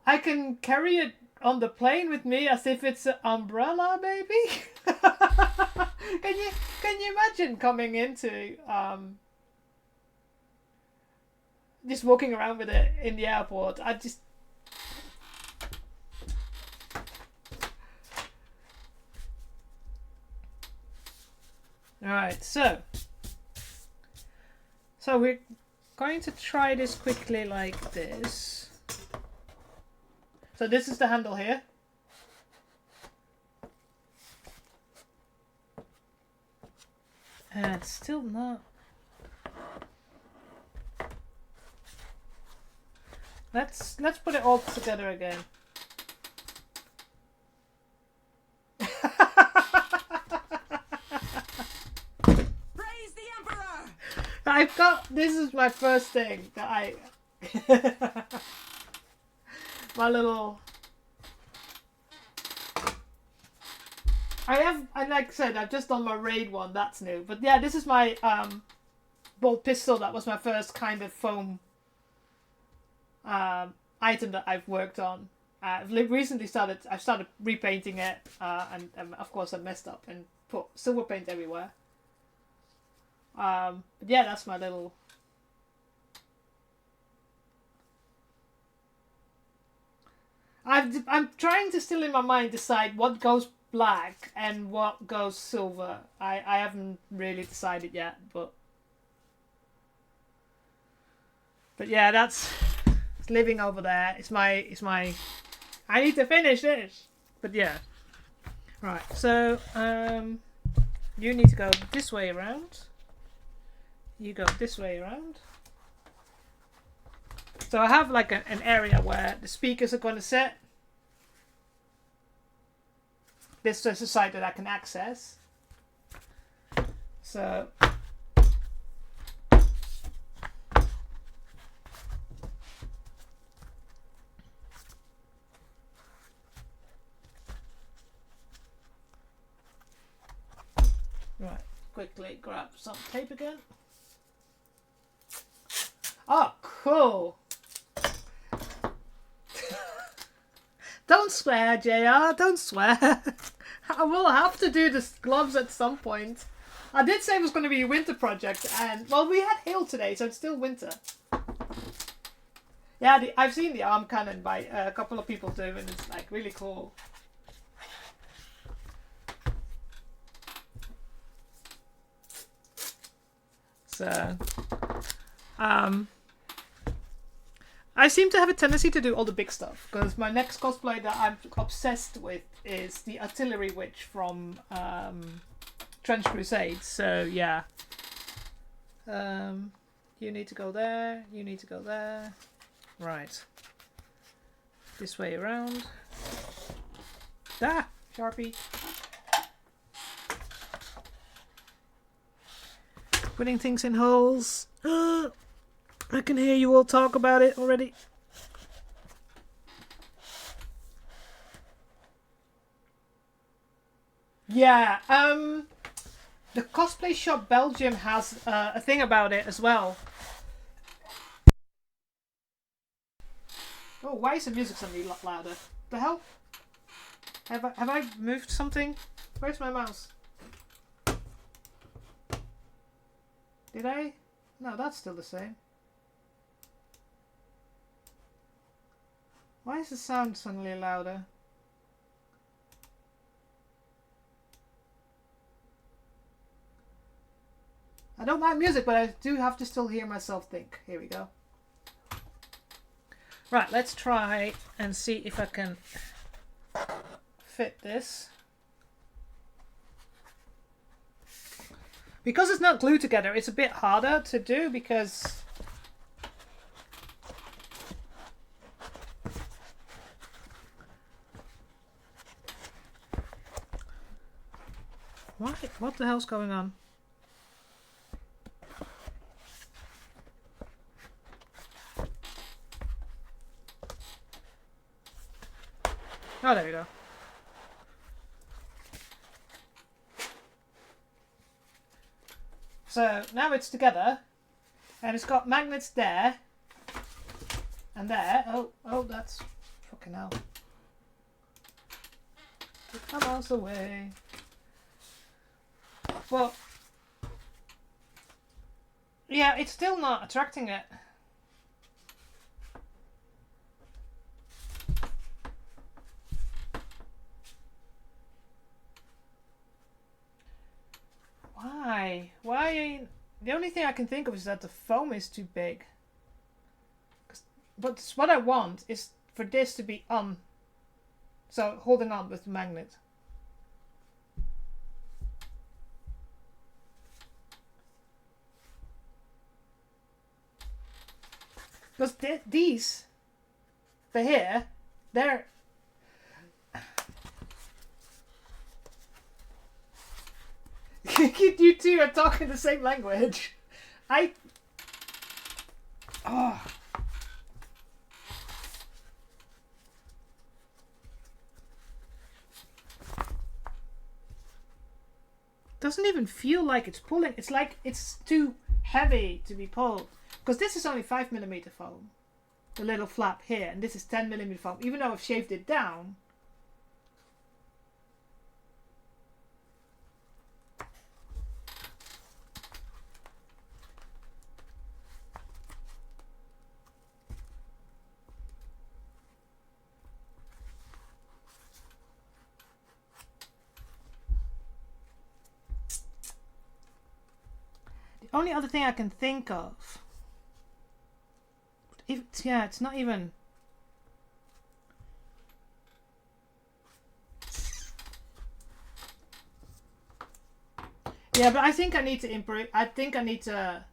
I can carry it on the plane with me as if it's an umbrella, maybe. Can you imagine coming into just walking around with it in the airport? I just Alright, so we're going to try this quickly like this. So this is the handle here. And it's still not. Let's put it all together again. Praise the Emperor! I've got. This is my first thing that I. My little. And like I said, I've just done my raid one. That's new, but yeah, this is my bolt pistol. That was my first kind of foam item that I've worked on. I've recently started. I've started repainting it, and of course I messed up and put silver paint everywhere. But yeah, that's my little. I'm trying to still in my mind decide what goes black and what goes silver. I haven't really decided yet, but yeah, that's living over there. It's my I need to finish this. But yeah. Right. So you need to go this way around. You go this way around. So I have like an area where the speakers are going to sit. This is a site that I can access. So right, quickly grab some tape again. Oh, cool. Don't swear, JR. Don't swear. I will have to do the gloves at some point. I did say it was going to be a winter project, and well, we had hail today, so it's still winter. Yeah, I've seen the arm cannon by a couple of people too, and it's like really cool. So, I seem to have a tendency to do all the big stuff, because my next cosplay that I'm obsessed with is the Artillery Witch from Trench Crusade. So yeah, you need to go there. You need to go there. Right. This way around. Ah, Sharpie. Putting things in holes. I can hear you all talk about it already. Yeah, The cosplay shop Belgium has a thing about it as well. Oh, why is the music suddenly a lot louder? The hell? Have I moved something? Where's my mouse? Did I? No, that's still the same. Why is the sound suddenly louder? I don't mind music, but I do have to still hear myself think. Here we go. Right, let's try and see if I can fit this. Because it's not glued together, it's a bit harder to do because what the hell's going on? Oh, there we go. So now it's together, and it's got magnets there and there. Oh, that's fucking hell. Get my mouse away. But yeah, it's still not attracting it. Why? The only thing I can think of is that the foam is too big. But what I want is for this to be on. So holding on with the magnet. Because these, they're you two are talking the same language. Doesn't even feel like it's pulling. It's like it's too heavy to be pulled. Because this is only 5mm foam. The little flap here. And this is 10mm foam. Even though I've shaved it down. The only other thing I can think of, it's not even. Yeah, but I think I need to improve. I think I need to.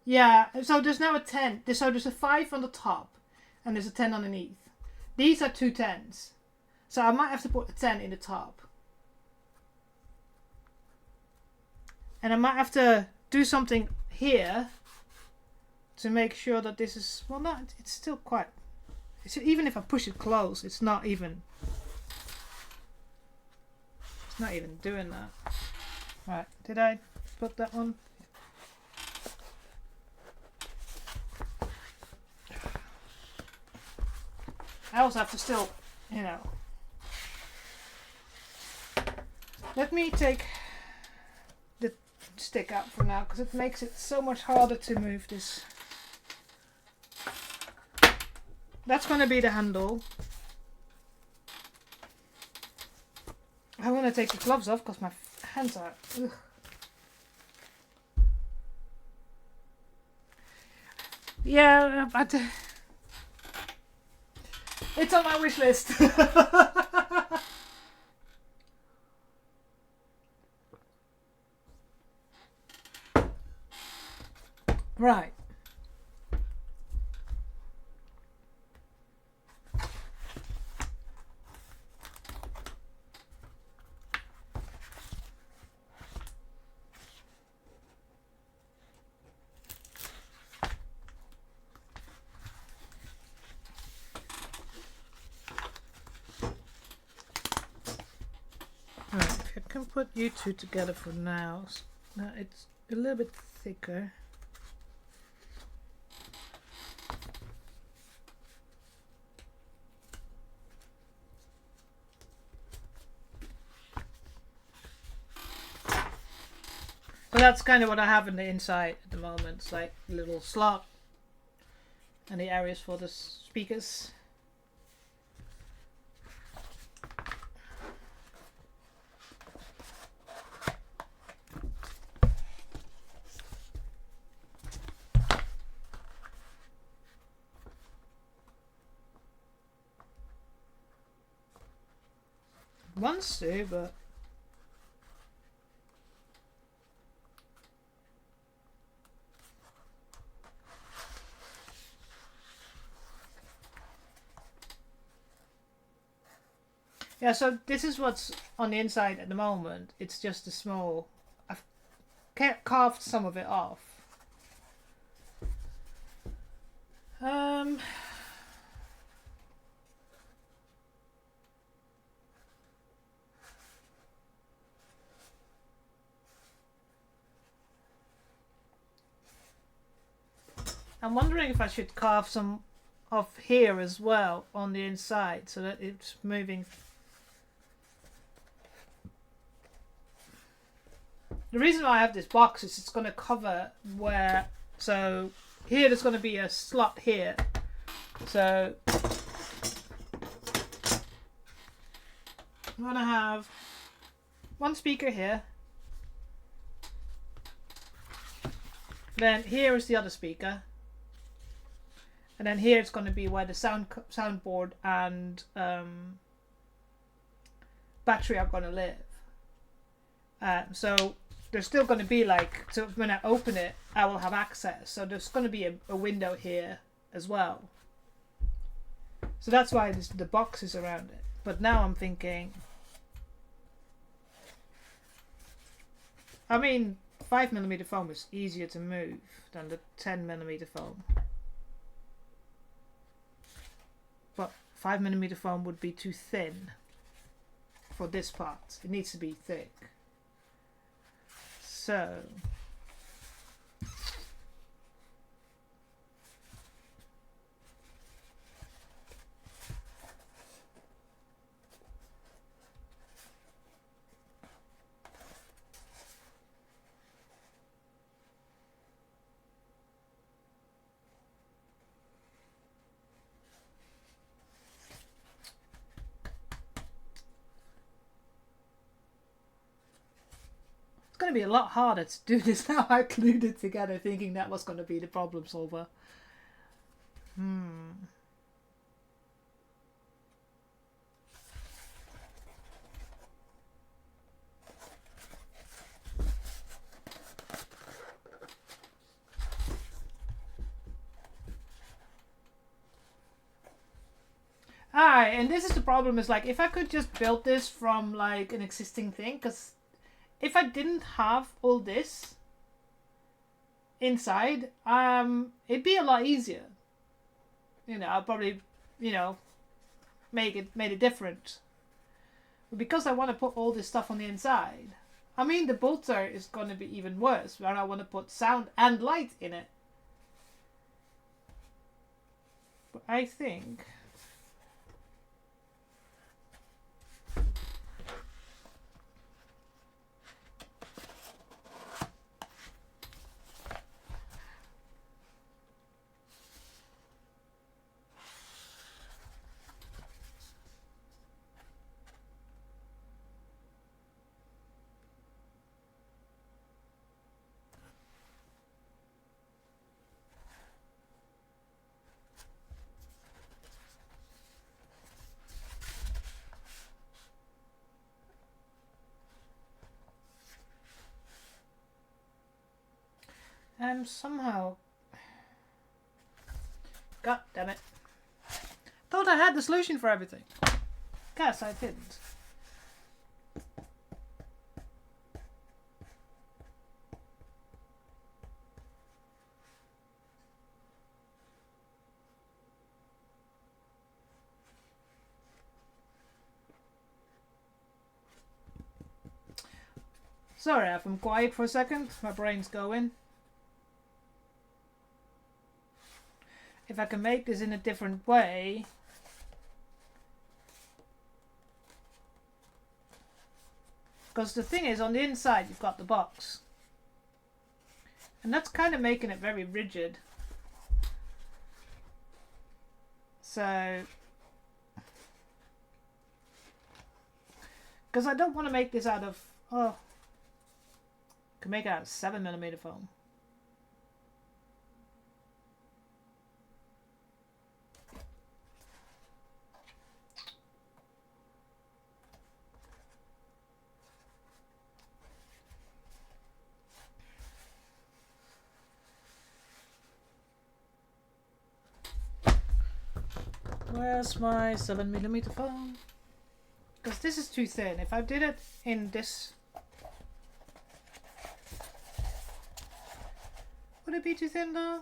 Yeah, so there's now a 10. So there's a 5 on the top, and there's a 10 underneath. These are 2 10s, so I might have to put a 10 in the top. And I might have to do something here to make sure that this is, well, not, it's still quite, even if I push it close, it's not even doing that. Right, did I put that one? I also have to still, let me take the stick out for now, because it makes it so much harder to move this. That's going to be the handle. I want to take the gloves off because my hands are... Ugh. Yeah, but it's on my wish list. Right. can put you two together for now. Now it's a little bit thicker. So that's kind of what I have in the inside at the moment. It's like a little slot and the areas for the speakers. Wants to, but yeah, so this is what's on the inside at the moment. It's just a small... I've carved some of it off. I'm wondering if I should carve some off here as well on the inside so that it's moving. The reason why I have this box is it's going to cover where... So here there's going to be a slot here. So I'm going to have one speaker here. Then here is the other speaker. And then here it's going to be where the soundboard and battery are going to live. So there's still going to be like, so when I open it, I will have access. So there's going to be a window here as well. So that's why the box is around it. But now I'm thinking, I mean, 5mm foam is easier to move than the 10mm foam. But 5mm foam would be too thin for this part. It needs to be thick. So going to be a lot harder to do this now. I glued it together thinking that was going to be the problem solver. Alright, and this is the problem, is like if I could just build this from like an existing thing, because if I didn't have all this inside, it'd be a lot easier. You know, I'll probably, you know, made it different. But because I want to put all this stuff on the inside, I mean, the bolter is going to be even worse, where I want to put sound and light in it. But I think... somehow... God damn it. Thought I had the solution for everything. Guess I didn't. Sorry if I'm quiet for a second. My brain's going. If I can make this in a different way. Because the thing is, on the inside you've got the box. And that's kind of making it very rigid. So... Because I don't want to make this out of... Oh... I can make it out of 7mm foam. Where's my 7mm foam? Because this is too thin. If I did it in this... Would it be too thin though?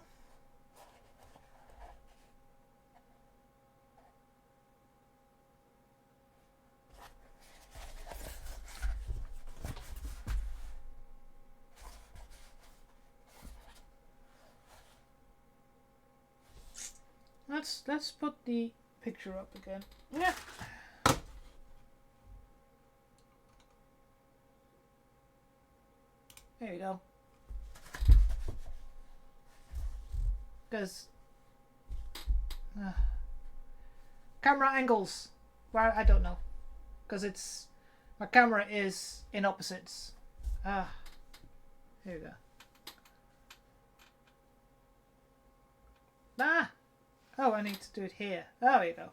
Let's put the picture up again. Yeah. There you go. Because camera angles, well, I don't know, because it's my camera is in opposites. Here we go. Oh, I need to do it here. There we go.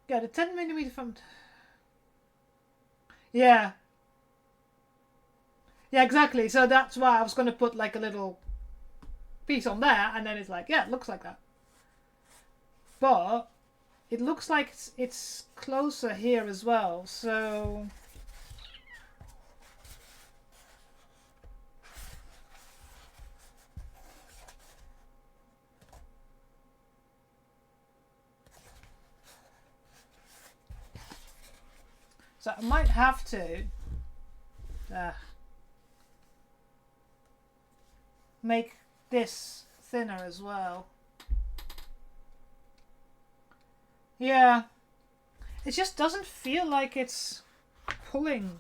Yeah, the 10mm from... Yeah. Yeah, exactly. So that's why I was going to put like a little piece on there, and then it's like, yeah, it looks like that. But it looks like it's closer here as well, so... So I might have to make this thinner as well. Yeah, it just doesn't feel like it's pulling.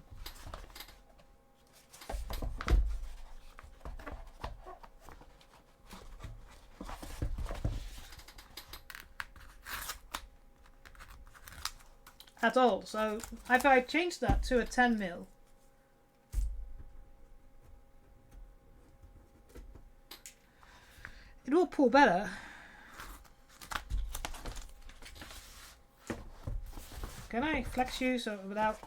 At all. So if I change that to a 10mm, it will pull better. Can I flex you so without...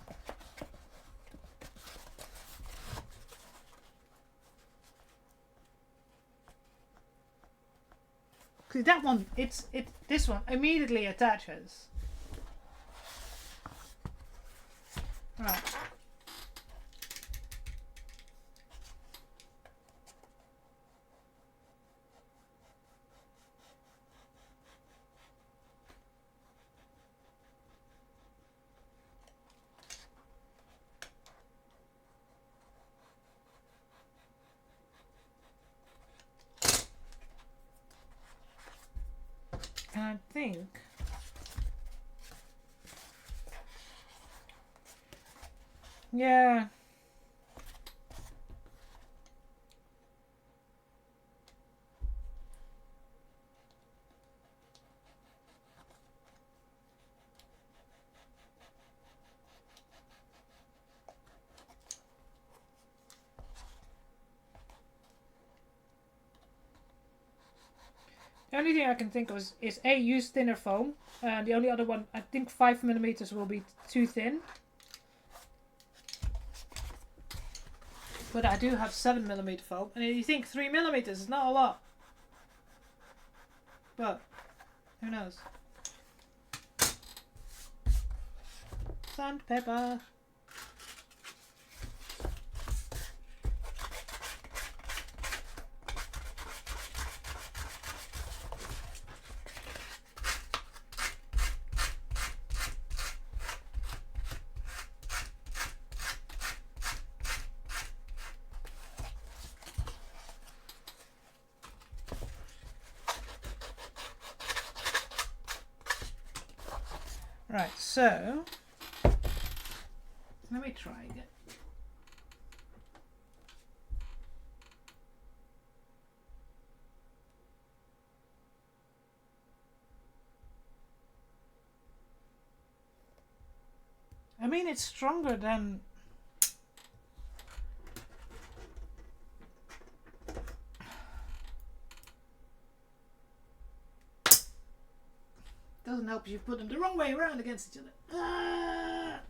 See that one, this one immediately attaches. Right. And I think yeah. The only thing I can think of is A, use thinner foam, and the only other one, I think 5mm will be too thin. But I do have 7mm foam, and you think 3mm is not a lot. But, who knows? Sandpaper. So let me try again. I mean, it's stronger than... Doesn't help if you put them the wrong way around against each other. Ah!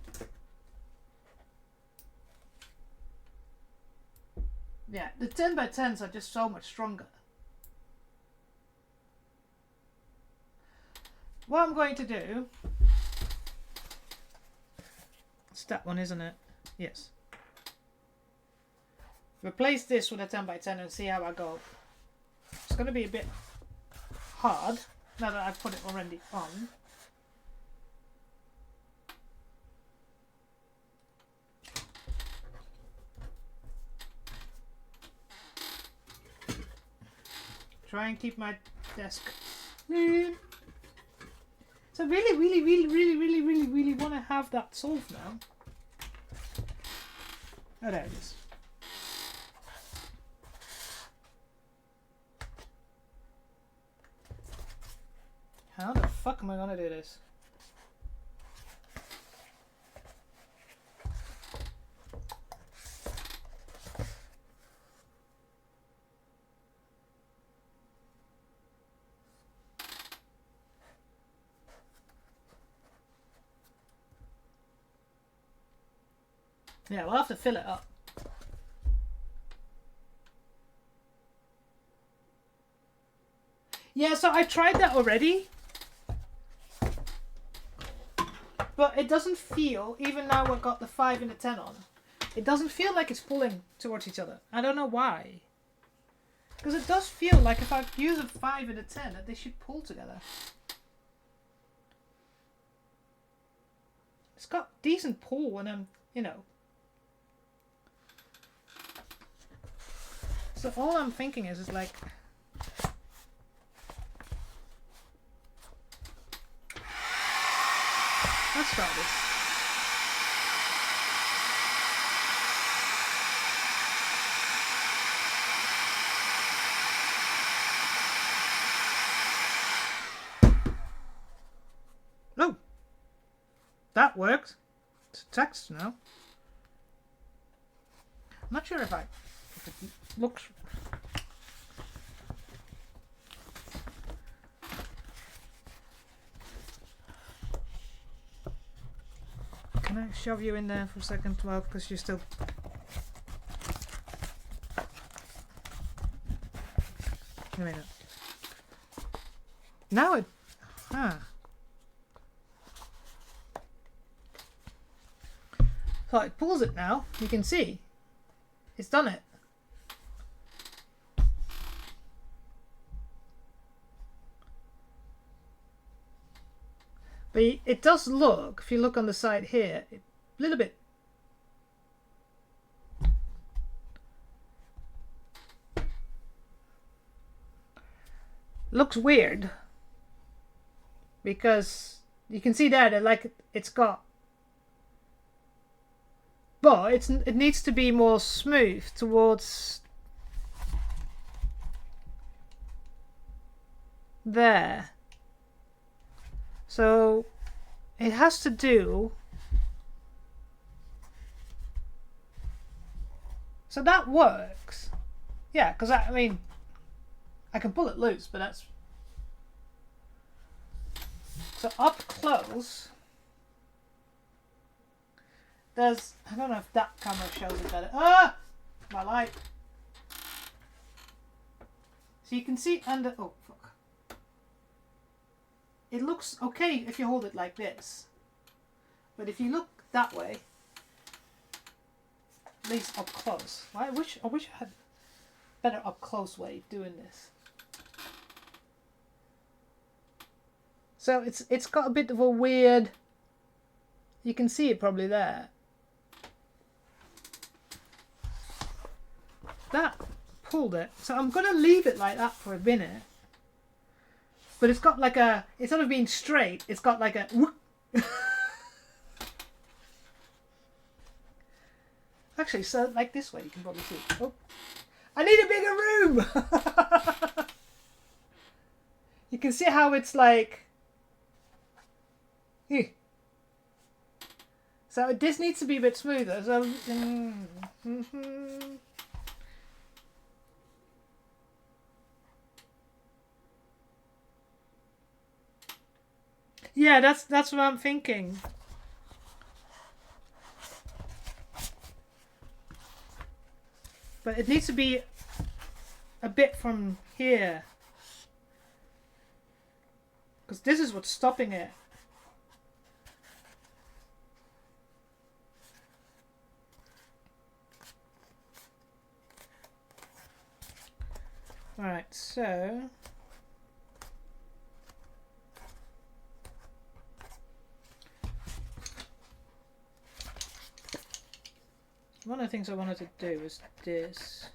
Yeah, the 10x10s are just so much stronger. What I'm going to do... It's that one, isn't it? Yes. Replace this with a 10x10 and see how I go. It's going to be a bit hard now that I've put it already on. Try and keep my desk clean. So I really want to have that solved now. Oh, there it is. How the fuck am I gonna do this? Yeah, we'll have to fill it up. Yeah, so I tried that already. But it doesn't feel, even now I've got the 5 and the 10 on, it doesn't feel like it's pulling towards each other. I don't know why. Because it does feel like if I use a 5 and a 10, that they should pull together. It's got decent pull when I'm, you know. So all I'm thinking is like... Let's try this. Oh! That worked. It's text now. I'm not sure if it looks... Can I shove you in there for a second? Well, because you're still... Wait a minute. Now it... Ah. So it pulls it now. You can see. It's done it. But it does look, if you look on the side here, a little bit. Looks weird. Because you can see there that like it's got. But it needs to be more smooth towards there. So it has to do. So that works. Yeah, because I mean, I can pull it loose, but that's... So up close, there's... I don't know if that camera shows it better. Ah! My light. So you can see under... Oh, fuck. It looks okay if you hold it like this. But if you look that way, at least up close. I wish I had better up close way of doing this. So it's got a bit of a weird... You can see it probably there. That pulled it. So I'm going to leave it like that for a minute. But it's got like a... Instead of being straight, it's got like a... Actually, so like this way, you can probably see. Oh, I need a bigger room. You can see how it's like. So this needs to be a bit smoother. So. Yeah, that's what I'm thinking. But it needs to be a bit from here. Because this is what's stopping it. Alright, so... one of the things I wanted to do was this.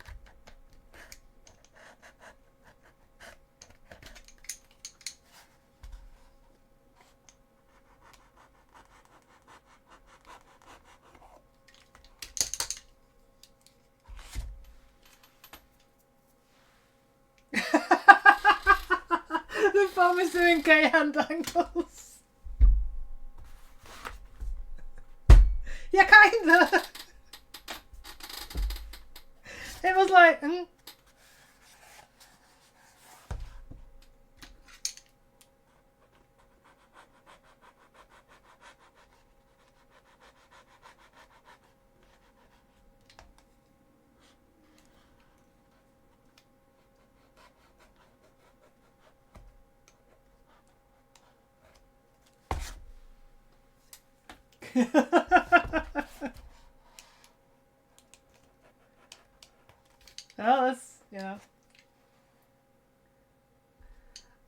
The farm is doing gay hand angles. Yeah, kinda. It was like, Oh, that's, yeah.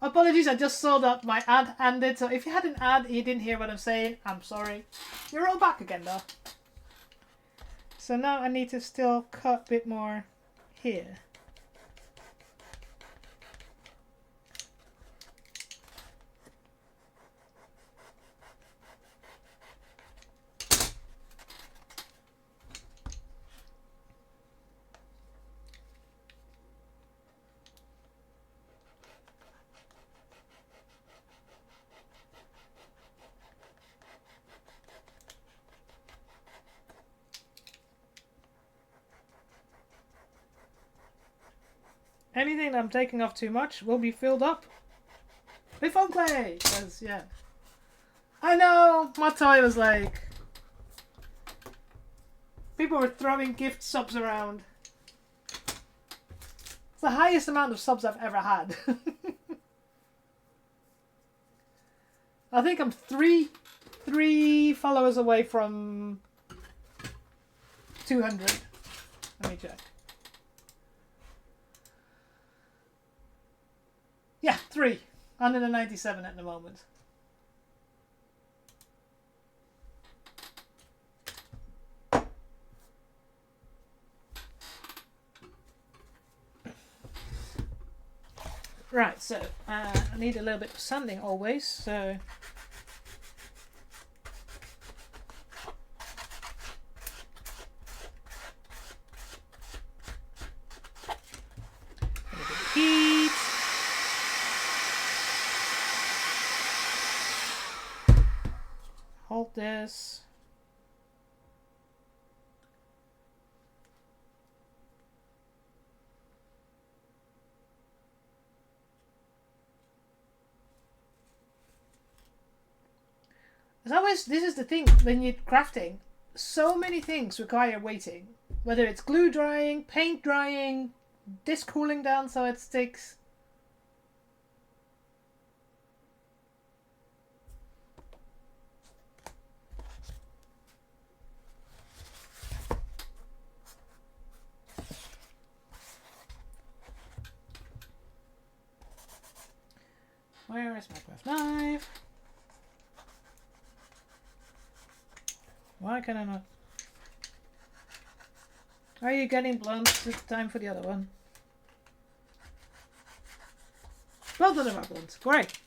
Apologies, I just saw that my ad ended, so if you had an ad and you didn't hear what I'm saying, I'm sorry. You're all back again, though. So now I need to still cut a bit more here. Anything that I'm taking off too much will be filled up with foam clay. Because, yeah. I know! My toy was like... people were throwing gift subs around. It's the highest amount of subs I've ever had. I think I'm three followers away from 200. Let me check. Yeah, 3. 197 at the moment. Right, so I need a little bit of sanding always, so... a little bit of heat. Hold this. As always, this is the thing when you're crafting. So many things require waiting. Whether it's glue drying, paint drying, this cooling down so it sticks. Where is my craft knife? Why can I not? Are you getting blunt? It's time for the other one. Both of them are blunt. Great.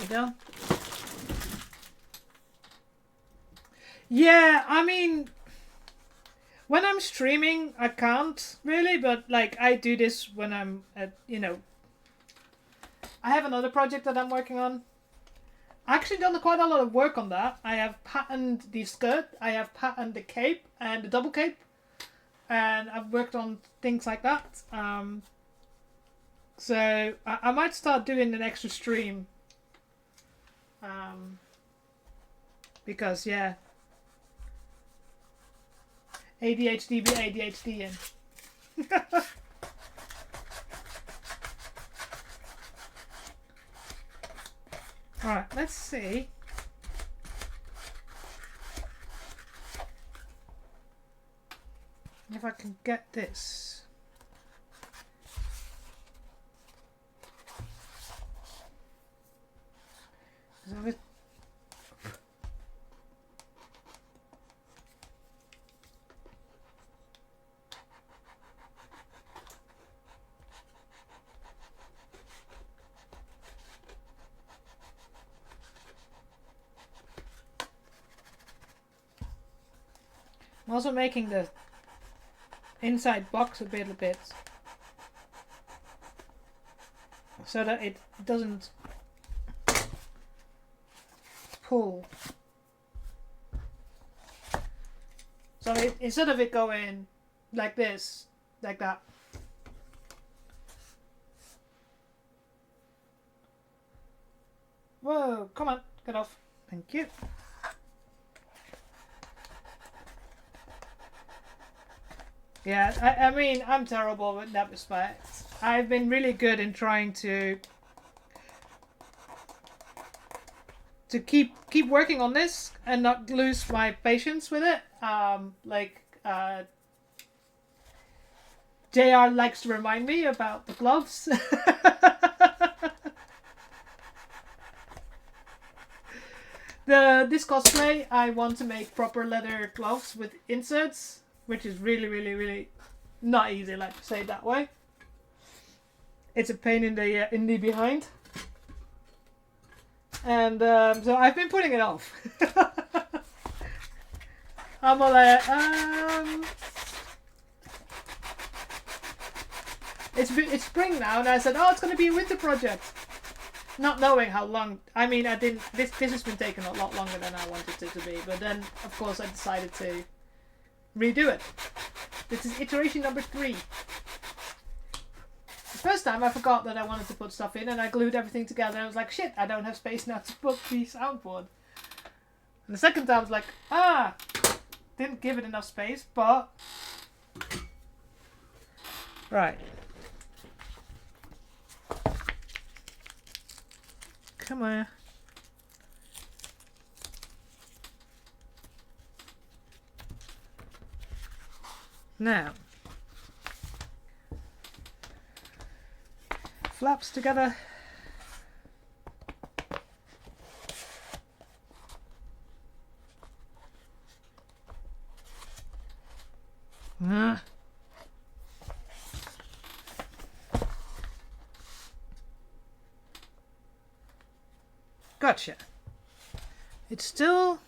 go. Yeah, I mean, when I'm streaming, I can't really, but like I do this when I'm at, I have another project that I'm working on. I actually done quite a lot of work on that. I have patterned the skirt, I have patterned the cape and the double cape, and I've worked on things like that. So I might start doing an extra stream. Because yeah, ADHD be ADHD in. Alright, let's see. If I can get this. I'm also making the inside box a bit so that it doesn't pull. So instead of it going like this, like that. Whoa, come on, get off. Thank you. Yeah, I mean, I'm terrible in that respect. I've been really good in trying to keep working on this and not lose my patience with it. JR likes to remind me about the gloves. This cosplay, I want to make proper leather gloves with inserts, which is really, really, really not easy, like to say it that way. It's a pain in the behind. And so I've been putting it off. I'm all like, it's spring now, and I said, oh, it's going to be a winter project. Not knowing how long. I mean, I didn't. This has been taking a lot longer than I wanted it to be. But then, of course, I decided to redo it. This is iteration number 3. The first time I forgot that I wanted to put stuff in, and I glued everything together. And I was like, shit, I don't have space now to put the soundboard. And the second time I was like, didn't give it enough space, but right. Come on. Now, flaps together. Gotcha. It's still...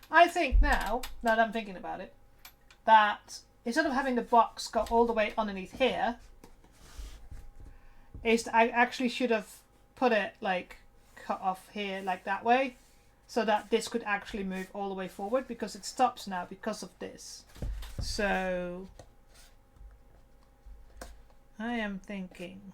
I think now that I'm thinking about it, that instead of having the box go all the way underneath here, I actually should have put it like cut off here like that way, so that this could actually move all the way forward, because it stops now because of this. So I am thinking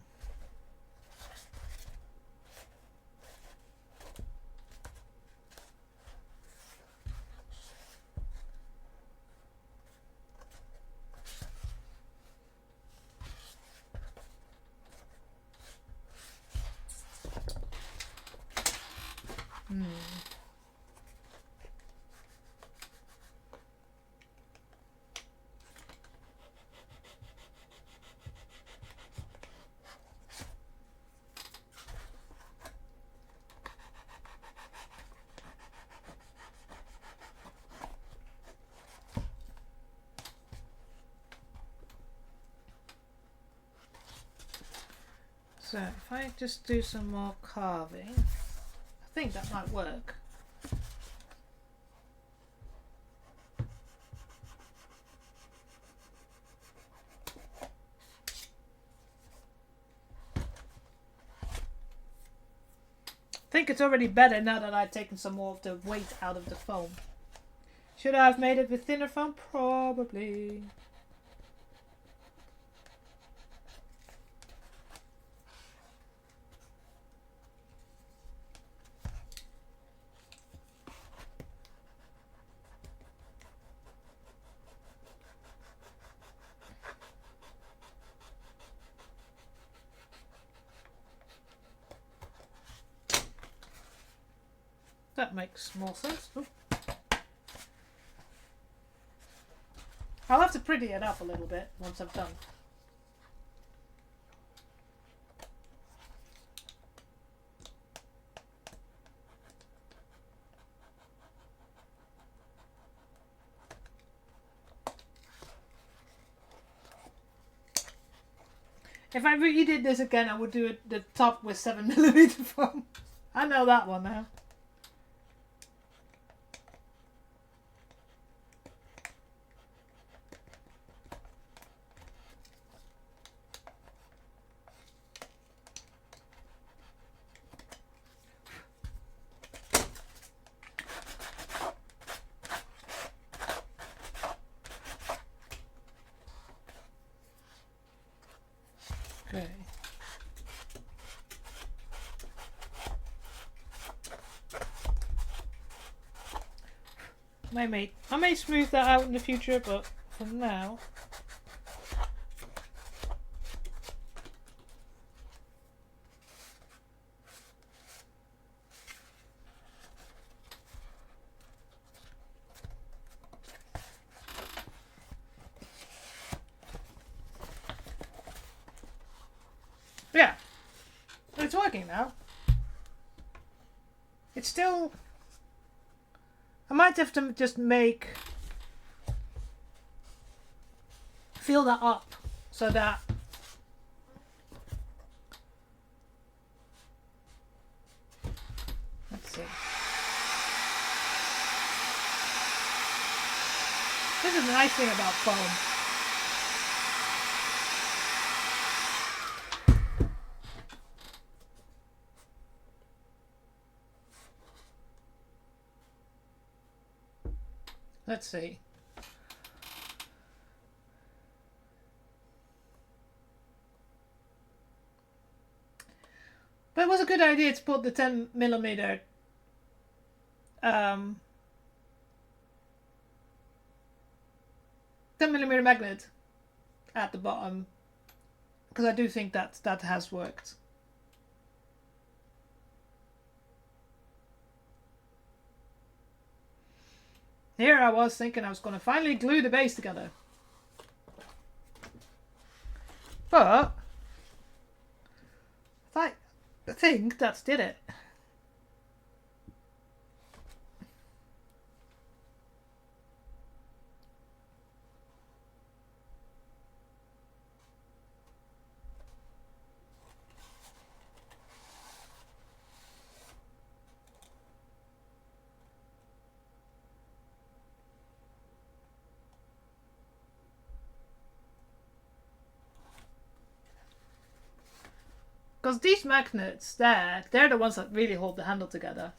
So if I just do some more carving, I think that might work. I think it's already better now that I've taken some more of the weight out of the foam. Should I have made it with thinner foam? Probably. That makes more sense. Ooh. I'll have to pretty it up a little bit once I've done. If I really did this again, I would do it the top with 7mm foam. I know that one now. Okay. I may smooth that out in the future, but for now. Yeah, it's working now. It's still... I might have to just fill that up so that let's see. This is the nice thing about foam. Let's see. But it was a good idea to put the 10mm 10mm magnet at the bottom, because I do think that has worked. Here I was thinking I was going to finally glue the base together. But I think that did it. Because these magnets there, they're the ones that really hold the handle together.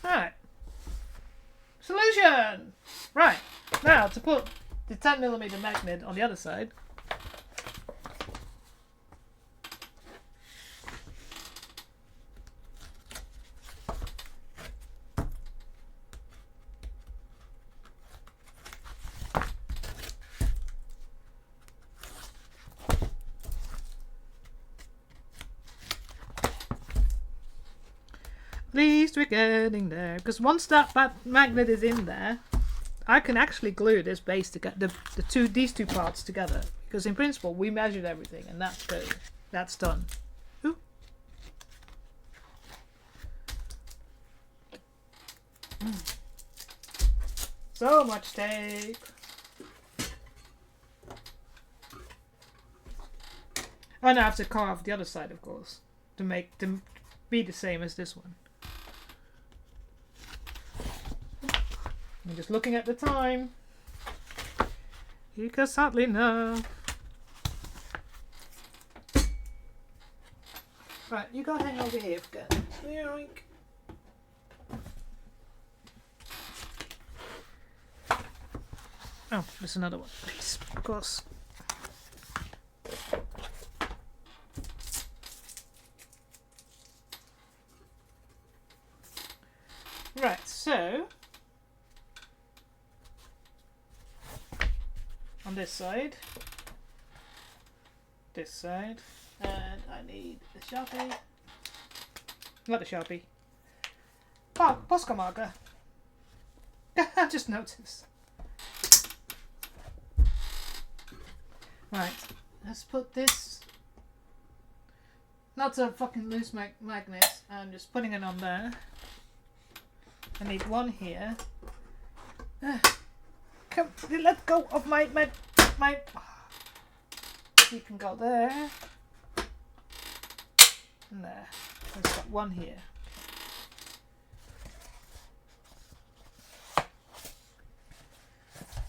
Alright. Solution! Right. Now, to put the 10mm magnet on the other side. At least we're getting there. Because once that magnet is in there, I can actually glue this base together, these two parts together. Because in principle, we measured everything, and that's good. That's done. Ooh. So much tape. Oh no, I have to carve the other side, of course, to be the same as this one. I'm just looking at the time. Because sadly no. Right, you go hang over here again. Yoink. Oh, there's another one, please. Of course. Right, so on this side, and I need the Sharpie. Not the Sharpie. Oh, Posca marker. I just noticed. Right, let's put this. Not a fucking loose magnet. I'm just putting it on there. I need one here. Come, let go of my. You can go there. And there. Let's got one here.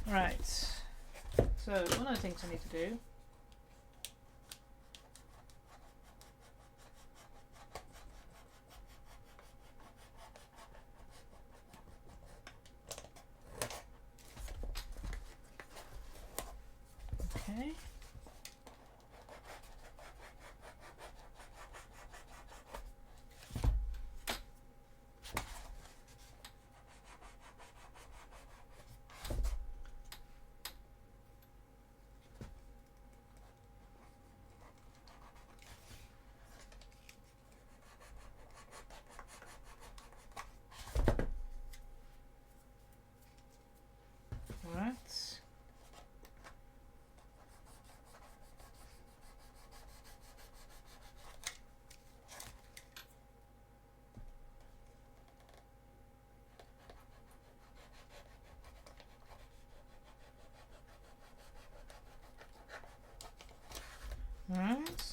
Right. So one of the things I need to do. Okay. Right. Right.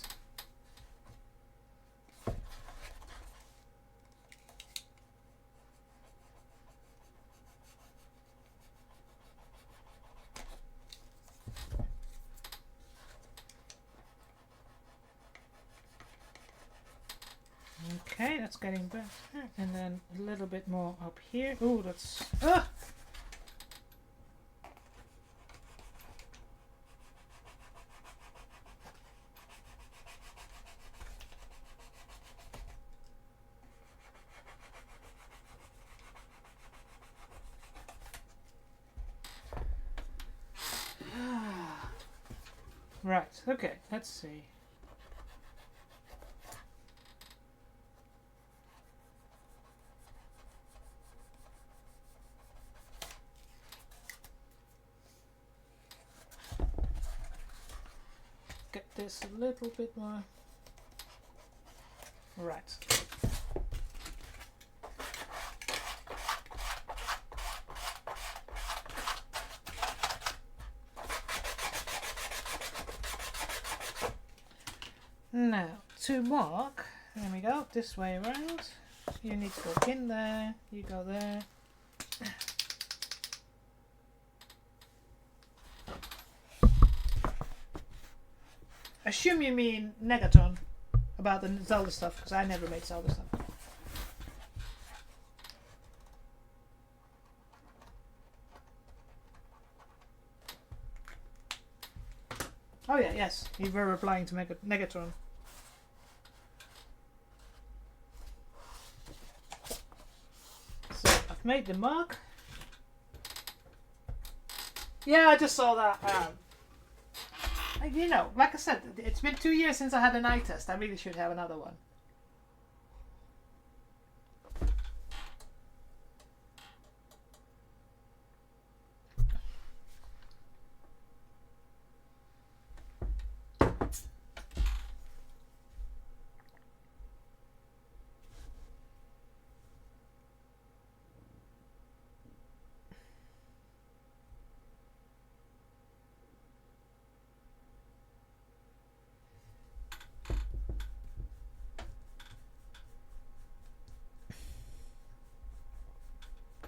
Okay, that's getting better. And then a little bit more up here. Oh, that's... Right, okay, let's see. Get this a little bit more. Right. Now, to mark, there we go, this way around. You need to go in there, you go there. Assume you mean Negatron about the Zelda stuff, because I never made Zelda stuff. Oh yeah, yes, you were replying to Negatron. So I've made the mark. Yeah, I just saw that. You know, like I said, it's been 2 years since I had an eye test. I really should have another one.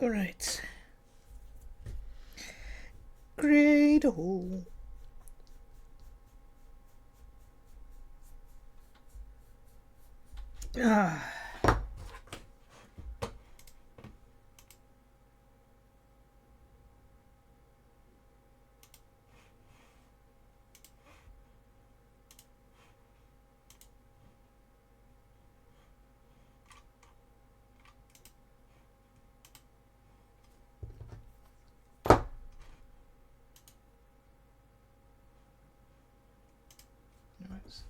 Alright. Great hole. Ah. Right.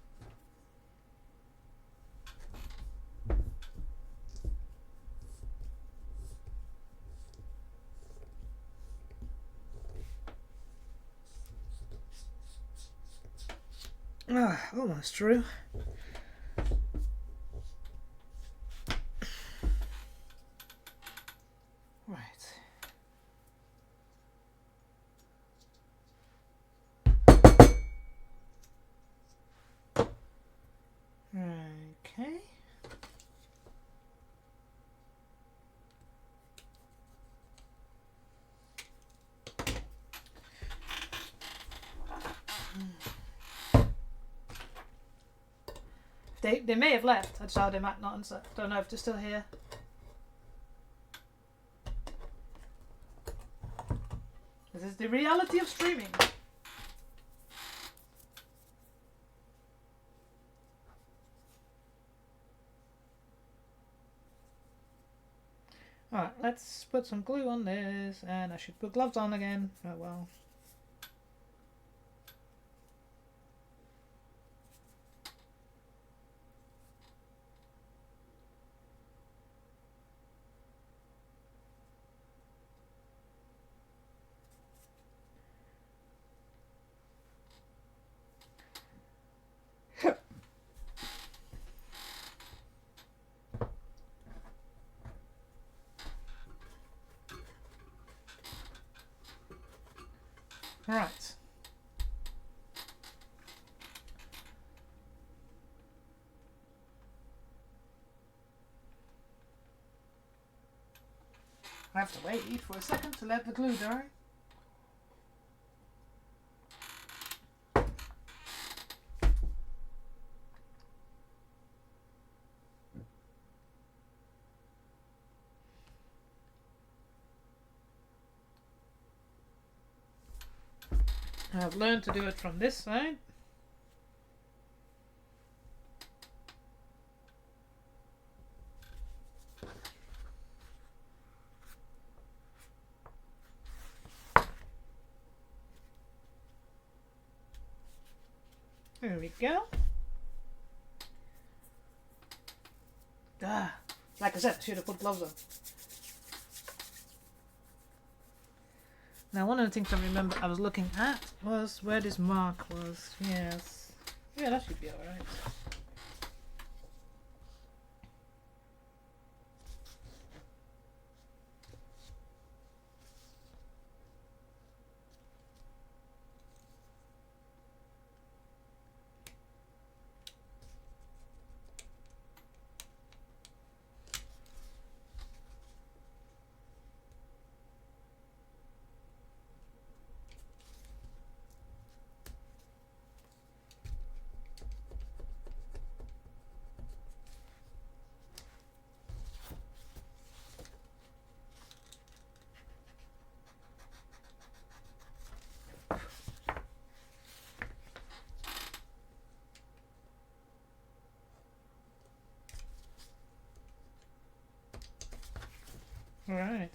Ah, almost true. Right. Okay. They may have left. I decided they might not answer. Don't know if they're still here. This is the reality of streaming. Alright, let's put some glue on this, and I should put gloves on again. Oh well. Right. I have to wait for a second to let the glue dry. I've learned to do it from this side. There we go. Ah, like I said, I should have put gloves on. Now, one of the things I remember I was looking at was where this mark was. Yes. Yeah, that should be alright. Alright.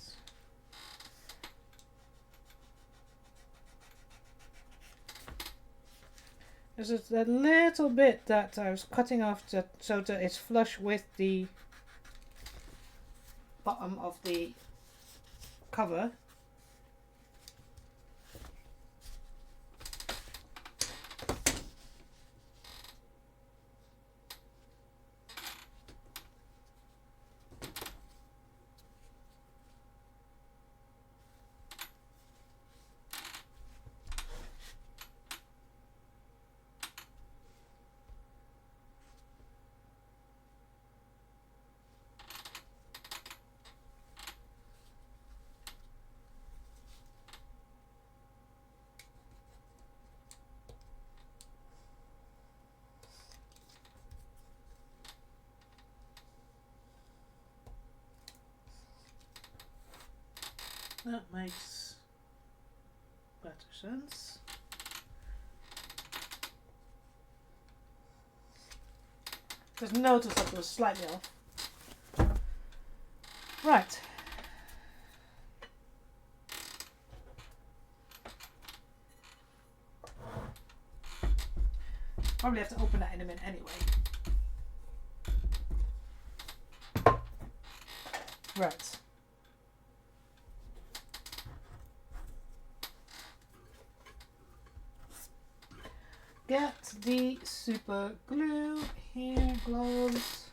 There's just a little bit that I was cutting off so that it's flush with the bottom of the cover. That makes better sense. Just notice that it was slightly off. Right. Probably have to open that in a minute anyway. Right. Get the super glue here, gloves.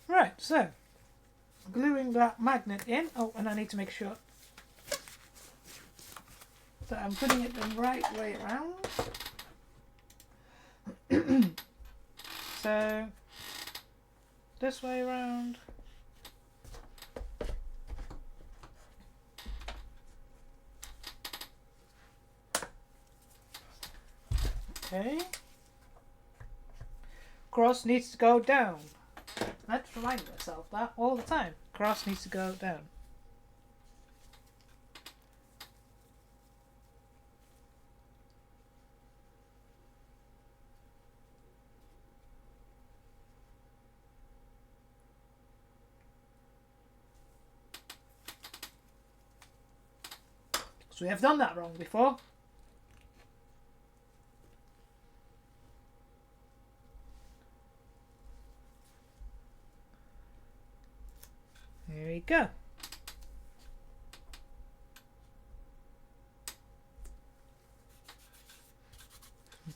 Right, so gluing that magnet in. Oh, and I need to make sure that I'm putting it the right way around. So this way around. Okay. Cross needs to go down. Let's remind myself that all the time. Cross needs to go down. So we have done that wrong before. There we go.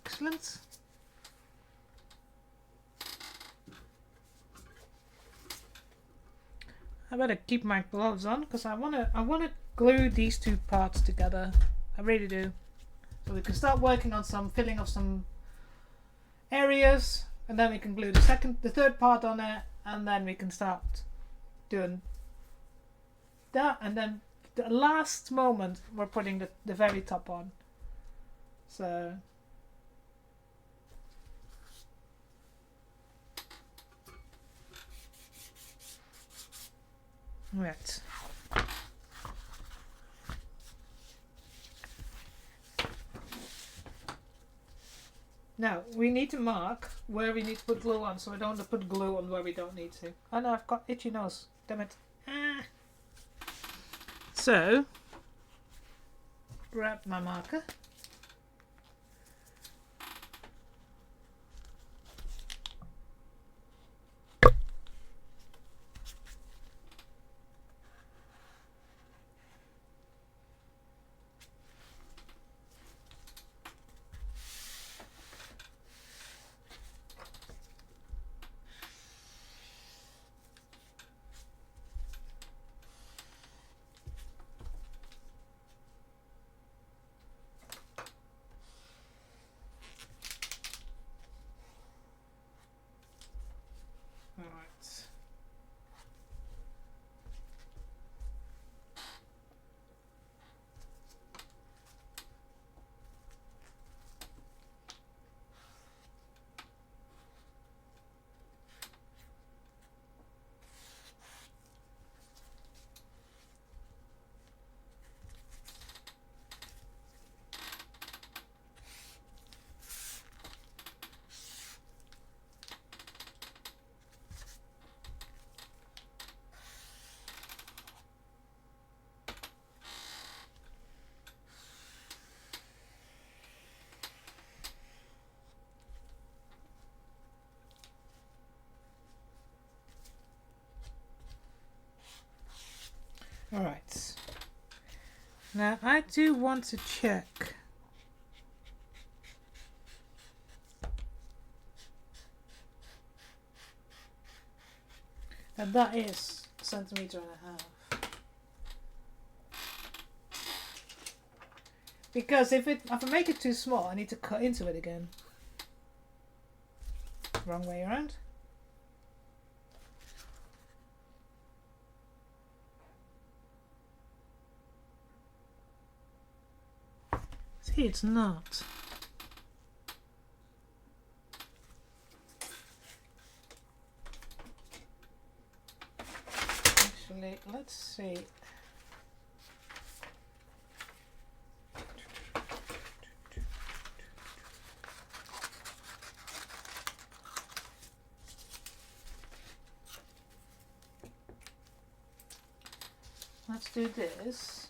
Excellent. I better keep my gloves on because I wanna glue these two parts together. I really do. So we can start working on some filling of some areas, and then we can glue the third part on it, and then we can start doing that, and then the last moment we're putting the very top on. So right. Now we need to mark where we need to put glue on, so we don't have to put glue on where we don't need to. Oh no, I've got itchy nose. Damn it. Ah. So grab my marker. Alright. Alright. Now I do want to check and that is a centimetre and a half. Because if I make it too small, I need to cut into it again. Wrong way around. See, it's not. let's see. Let's do this.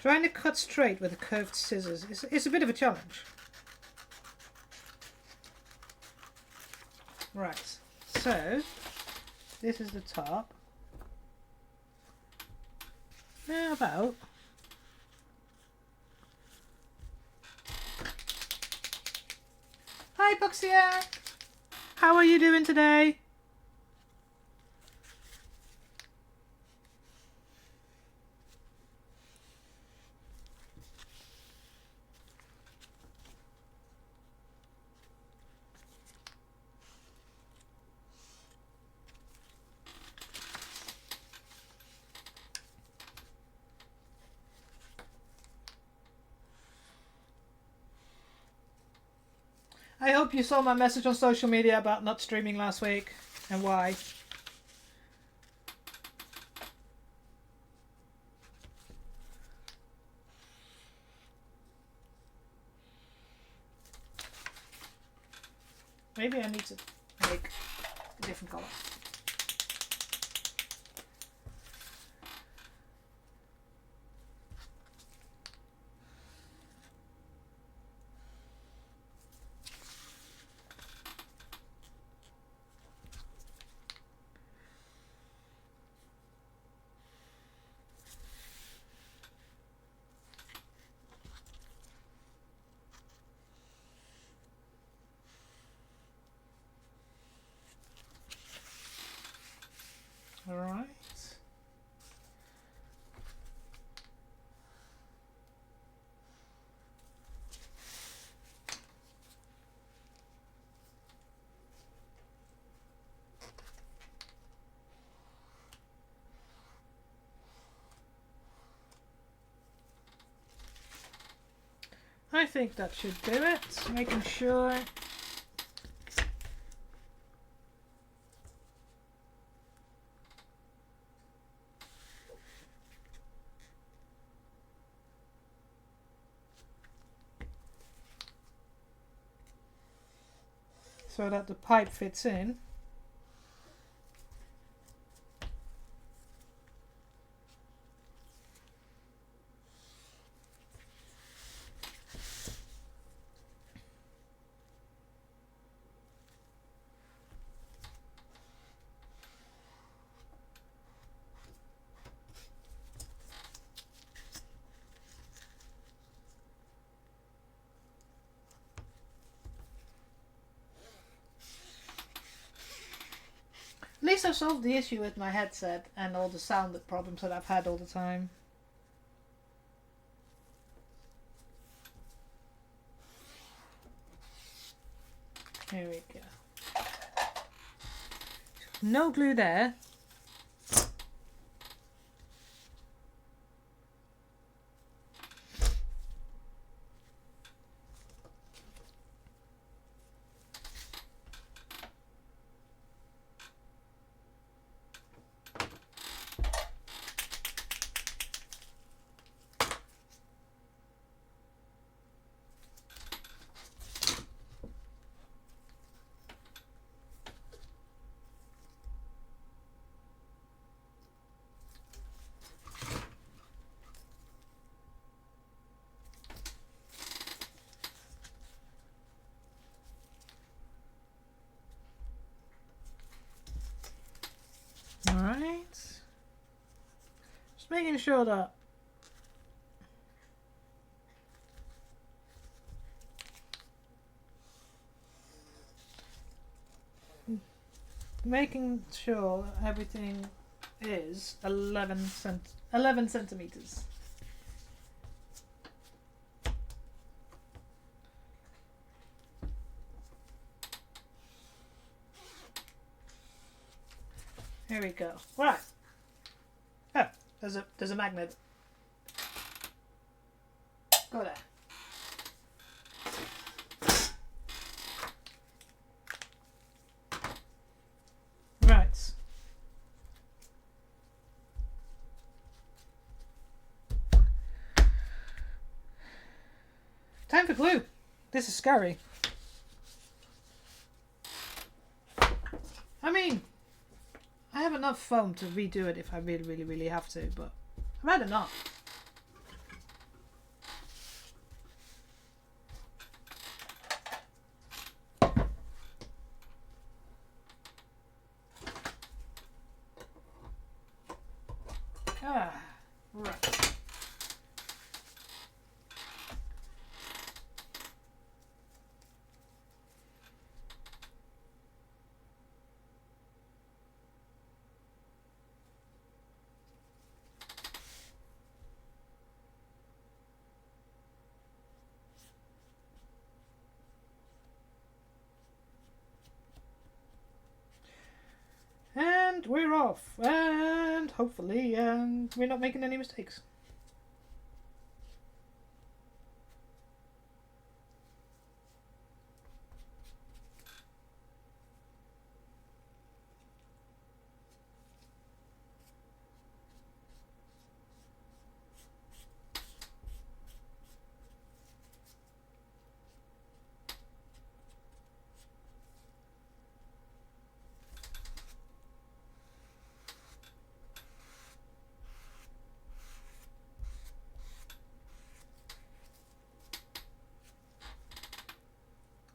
Trying to cut straight with curved scissors is a bit of a challenge. Right, so this is the top. How about hi Buxia! How are you doing today? I hope you saw my message on social media about not streaming last week and why. Maybe I need to make a different color. All right. I think that should do it. Making sure. So that the pipe fits in. At least I've solved the issue with my headset and all the sound problems that I've had all the time. Here we go. No glue there. Alright. Just making sure that everything is 11 centimeters. Here we go. Right. Oh, There's a magnet. Go there. Right. Time for glue. This is scary. I mean, I have enough foam to redo it if I really have to, but I'd rather not. Ah, right. And we're off. And hopefully we're not making any mistakes.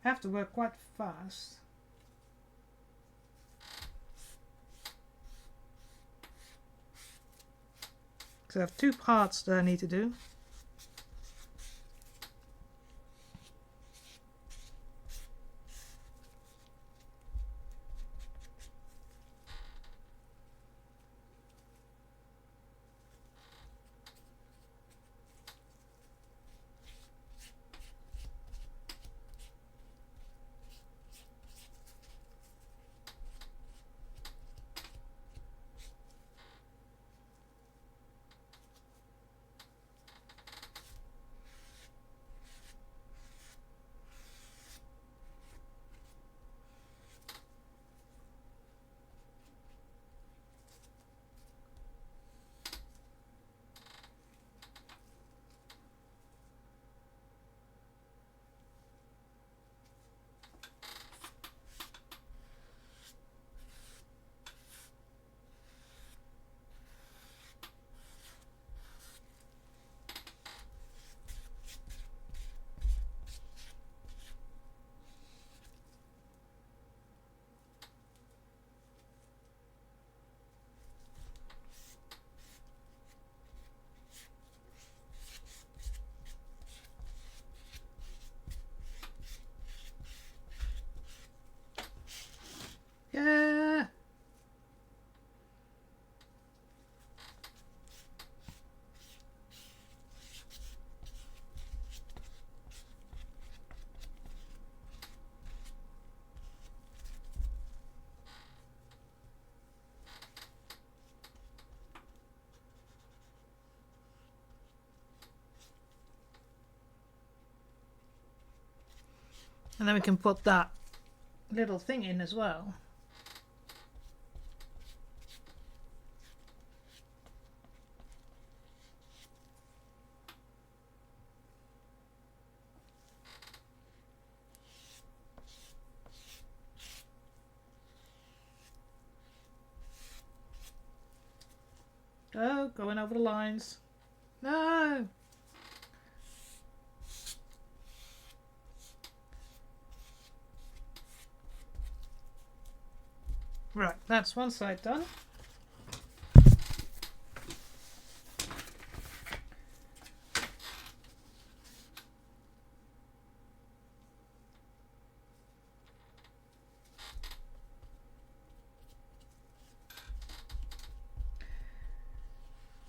I have to work quite fast. Because I have 2 parts that I need to do. Yeah. And then we can put that little thing in as well. Oh, going over the lines. No! Right, that's one side done.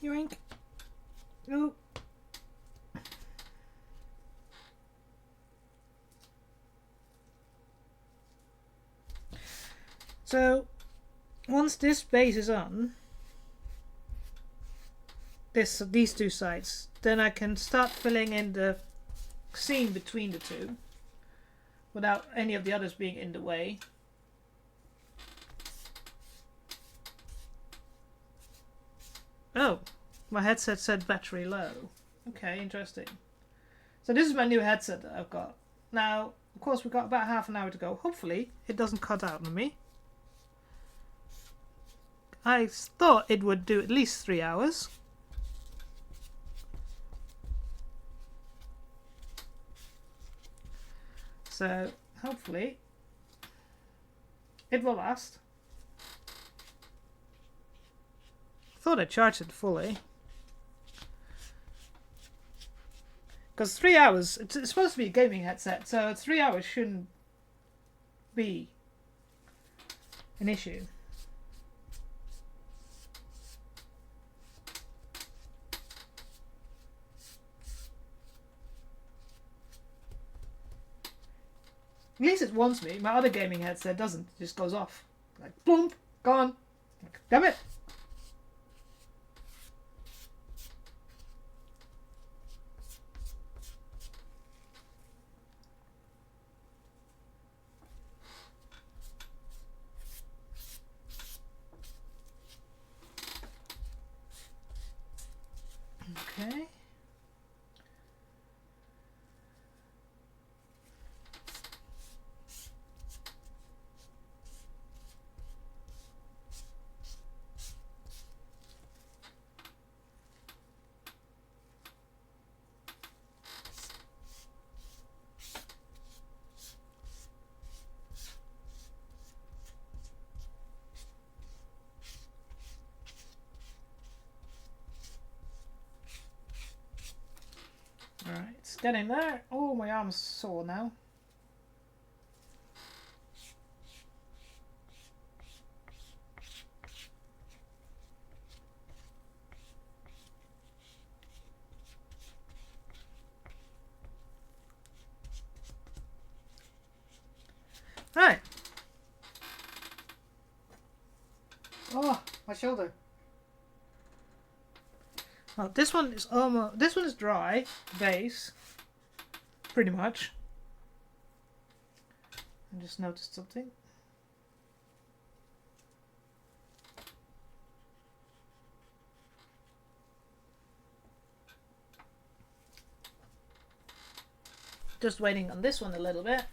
Yoink. Oh. So, once this base is on, these two sides, then I can start filling in the seam between the two without any of the others being in the way. Oh, my headset said battery low. Okay, interesting. So this is my new headset that I've got. Now, of course, we've got about half an hour to go. Hopefully, it doesn't cut out on me. I thought it would do at least 3 hours. So, hopefully, it will last. I thought I charged it fully. Because 3 hours, it's supposed to be a gaming headset, so 3 hours shouldn't be an issue. At least it wants me. My other gaming headset doesn't. It just goes off. Like, boom, gone. Like, damn it. Okay. Alright, it's getting there. Oh, my arm's sore now. Right. Oh, my shoulder. Well, this one is dry base, pretty much. I just noticed something. Just waiting on this one a little bit.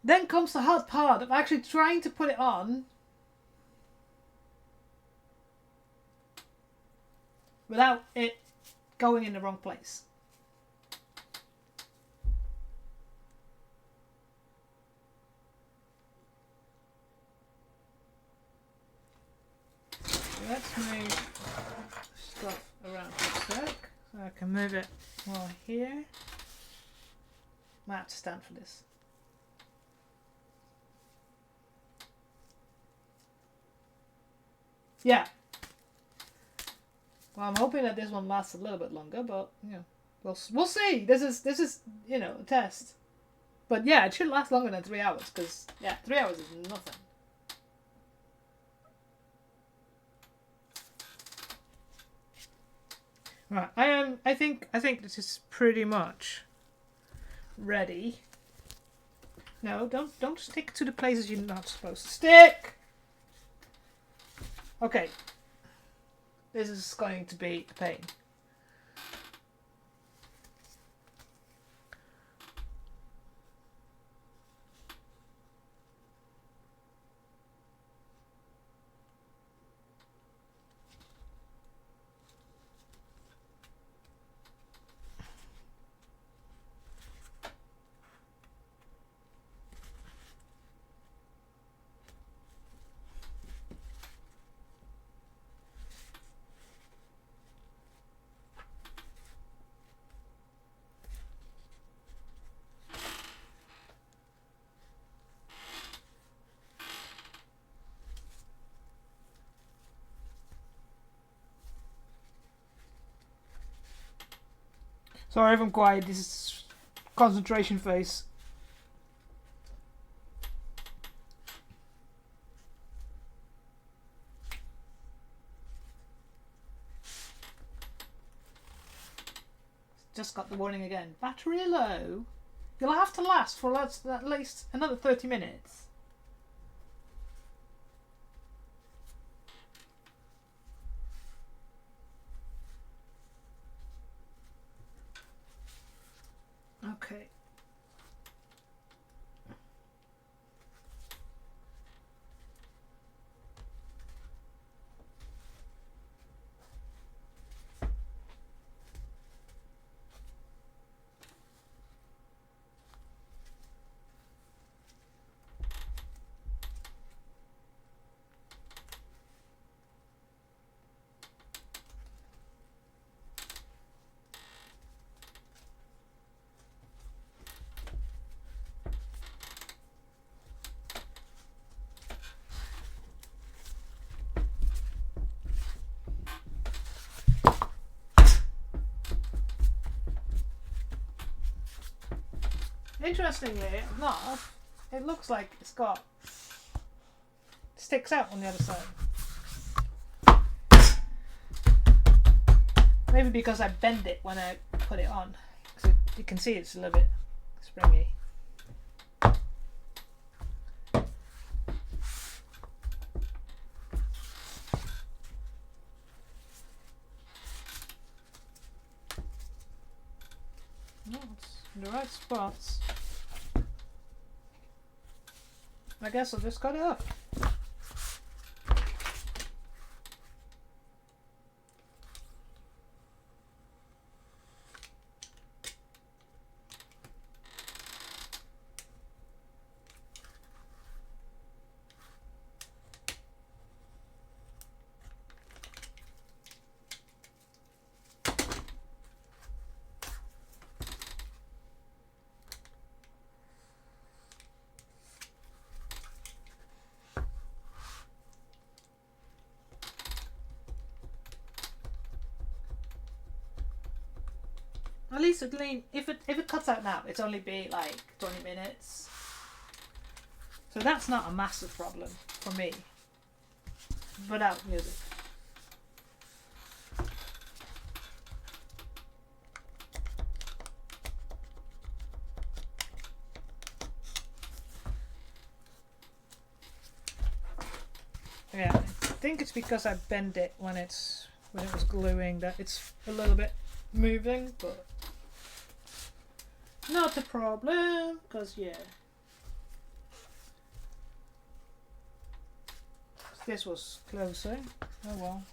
Then comes the hard part of actually trying to put it on without it going in the wrong place. Let's move stuff around for a sec. So I can move it more here. Might have to stand for this. Yeah. Well, I'm hoping that this one lasts a little bit longer, but you know, we'll see. This is you know, a test. But yeah, it should last longer than 3 hours because yeah, 3 hours is nothing. Right, I think this is pretty much ready. No, don't stick to the places you're not supposed to stick. Okay. This is going to be a pain. Sorry if I'm quiet, this is concentration phase. Just got the warning again. Battery low. You'll have to last for at least another 30 minutes. Okay. Interestingly enough, it looks like it's got sticks out on the other side. Maybe because I bend it when I put it on. So you can see it's a little bit springy. No, it's in the right spots. I guess I'll just cut it off. At least if it cuts out now, it's only be like 20 minutes. So that's not a massive problem for me. Without music. Yeah, I think it's because I bent it when it was gluing that it's a little bit moving, but not a problem, because yeah. This was closer. Oh well.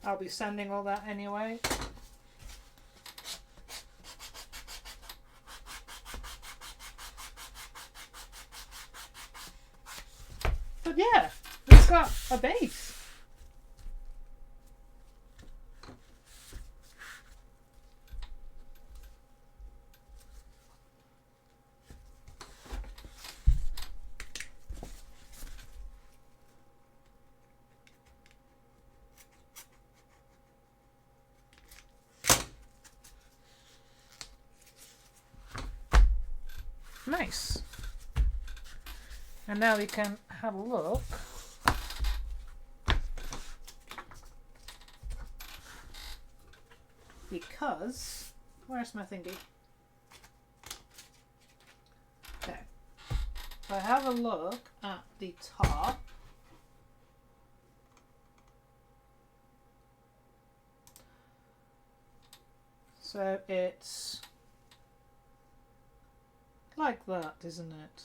I'll be sanding all that anyway. But yeah, it's got a base. Nice. And now we can have a look. Because, where's my thingy? Okay. So I have a look at the top. So it's like that, isn't it?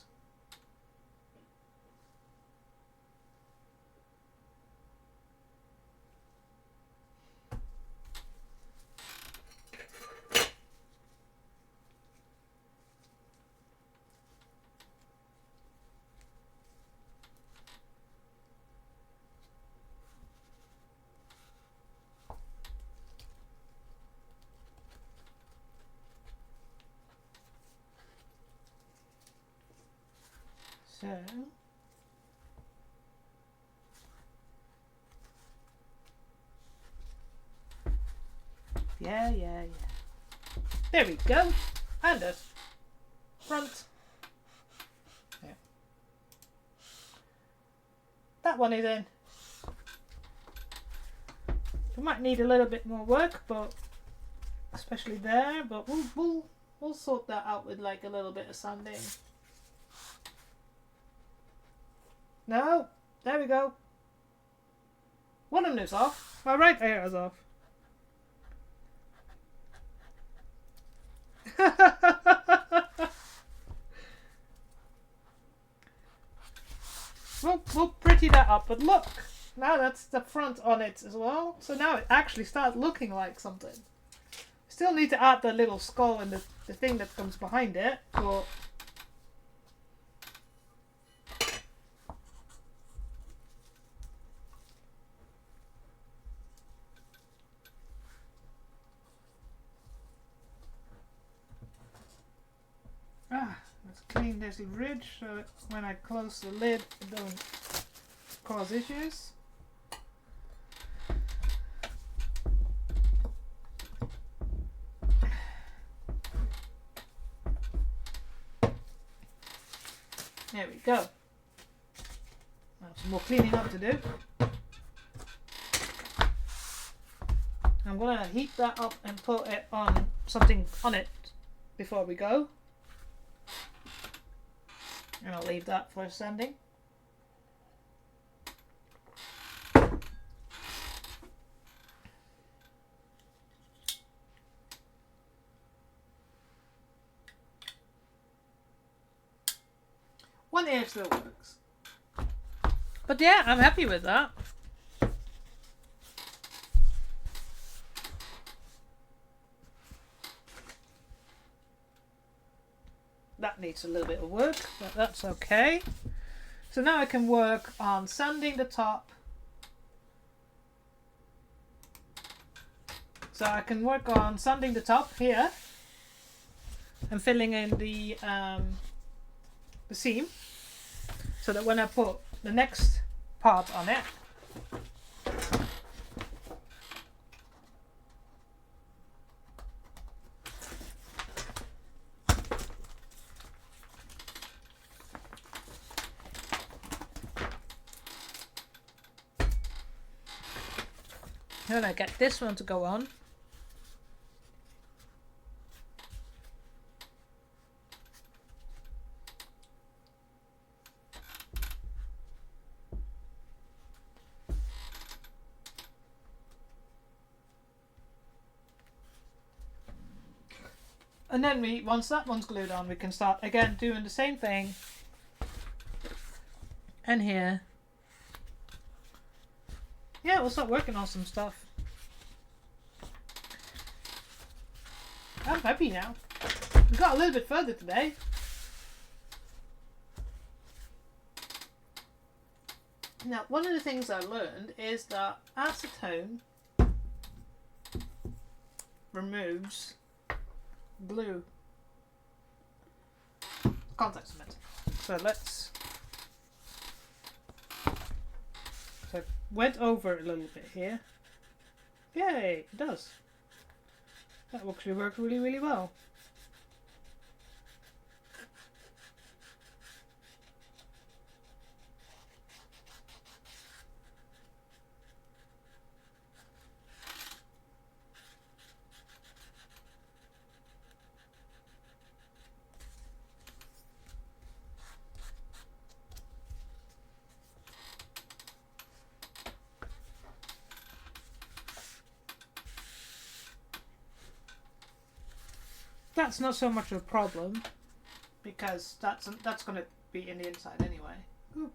So yeah. There we go. And a front. Yeah. That one is in. We might need a little bit more work, but especially there. But we'll sort that out with like a little bit of sanding. No, there we go. One of them is off. My right ear is off. We'll pretty that up, but look, now that's the front on it as well. So now it actually starts looking like something. Still need to add the little skull and the thing that comes behind it, but let's clean this ridge so that when I close the lid it doesn't cause issues. There we go. Now some more cleaning up to do. I'm gonna heat that up and put it on something on it before we go. And I'll leave that for sanding. One ear still works. But yeah, I'm happy with that. That needs a little bit of work, but that's okay. So now I can work on sanding the top. So I can work on sanding the top here and filling in the seam, so that when I put the next part on it, when I get this one to go on, and then once that one's glued on, we can start again doing the same thing. And here, yeah, we'll start working on some stuff. I'm happy now. We got a little bit further today. Now, one of the things I learned is that acetone removes glue, contact cement. So so I went over a little bit here. Yay, it does. That actually worked really, really well. That's not so much of a problem, because that's going to be in the inside anyway. Ooh.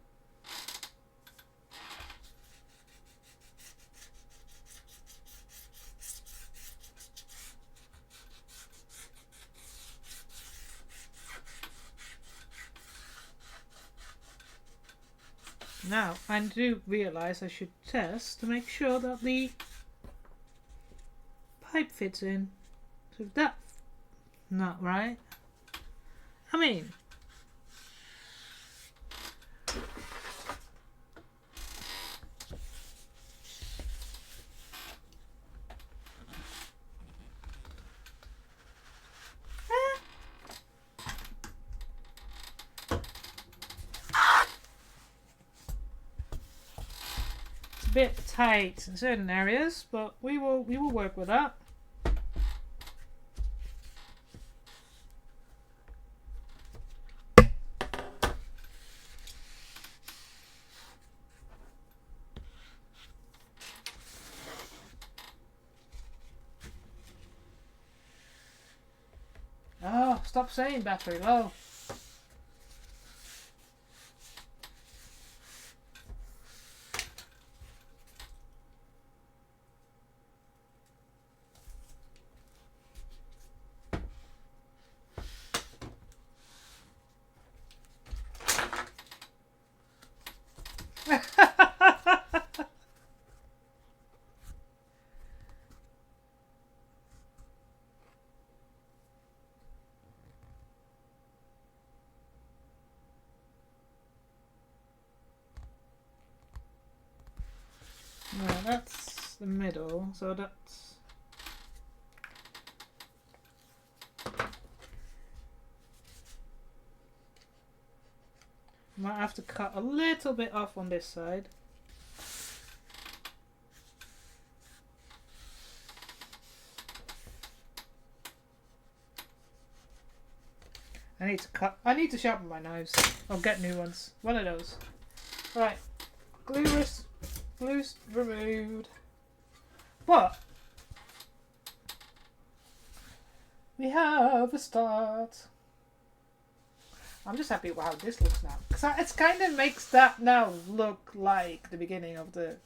Now, I do realise I should test to make sure that the pipe fits in. So that's not right. I mean, bit tight in certain areas, but we will work with that. Oh, stop saying battery low. No, that's the middle, so that's... Might have to cut a little bit off on this side. I need to sharpen my knives. Or get new ones. One of those. Right. Glue's removed. But we have a start. I'm just happy with how this looks now. Because it kind of makes that now look like the beginning of the...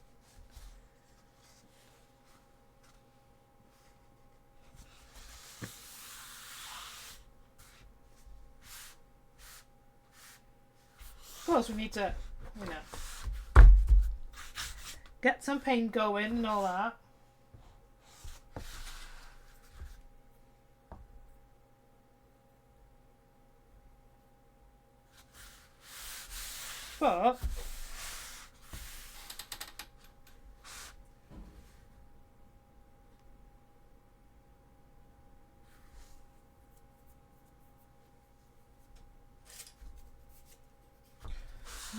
Of course, we need to, you know, get some paint going and all that. But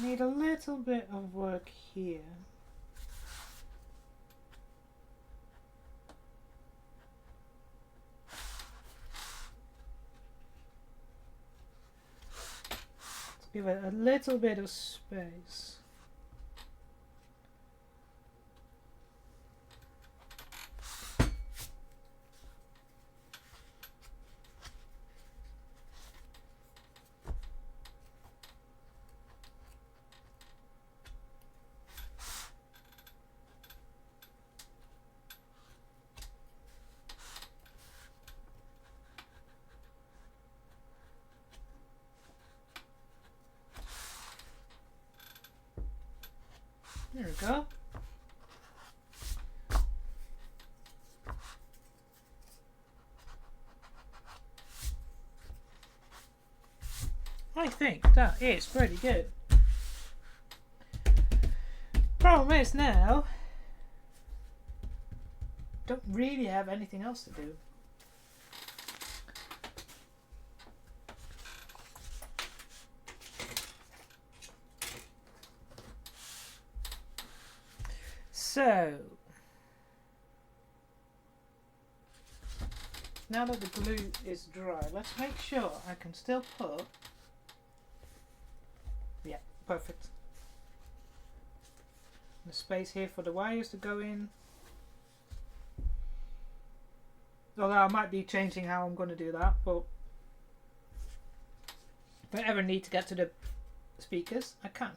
need a little bit of work here. Let's give it a little bit of space. There we go. I think that is pretty good. Problem is now, don't really have anything else to do. So, now that the glue is dry, let's make sure I can still put... Yeah, perfect. The space here for the wires to go in. Although I might be changing how I'm going to do that, but if I ever need to get to the speakers, I can.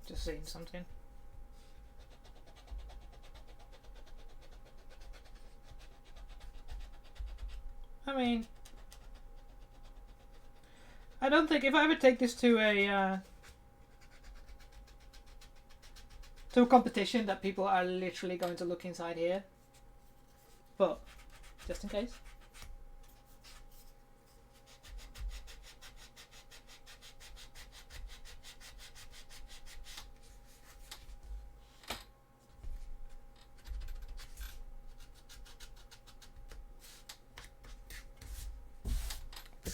Just saying something. I mean, I don't think if I ever take this to a competition that people are literally going to look inside here, but just in case.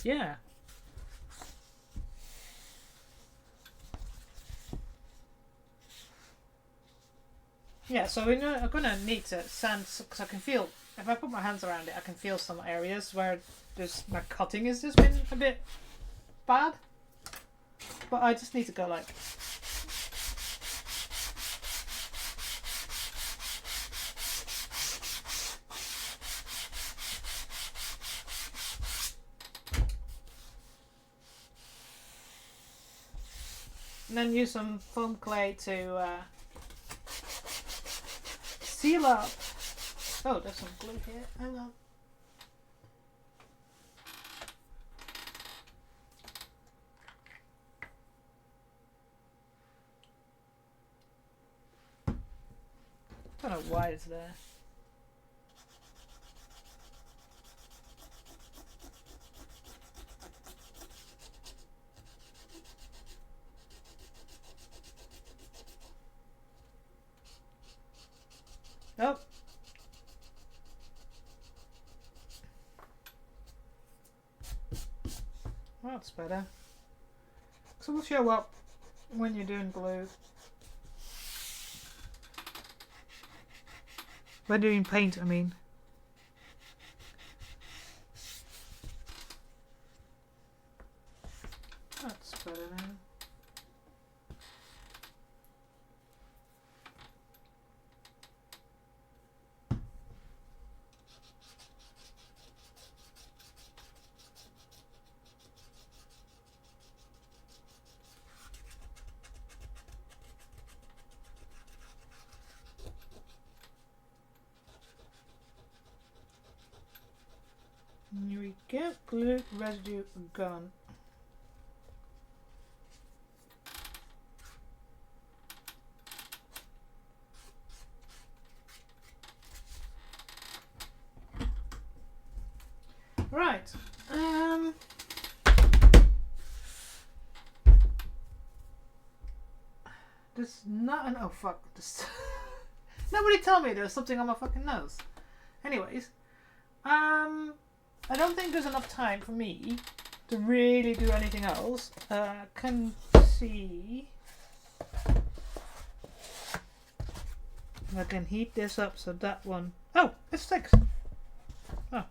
Yeah. Yeah, so I'm gonna need to sand, because I can feel, if I put my hands around it, I can feel some areas where there's, my cutting has just been a bit bad. But I just need to go like, and then use some foam clay to seal up. Oh, there's some glue here. Hang on. I don't know why it's there. Nope. That's better. So we'll show up when you're doing glue. When doing paint, I mean. That's better now. Here we go. Glue residue gone. Right. There's not an, oh fuck. This nobody tell me there's something on my fucking nose. Anyways, I don't think there's enough time for me to really do anything else. Can see if I can heat this up so that one. Oh, it sticks. Oh.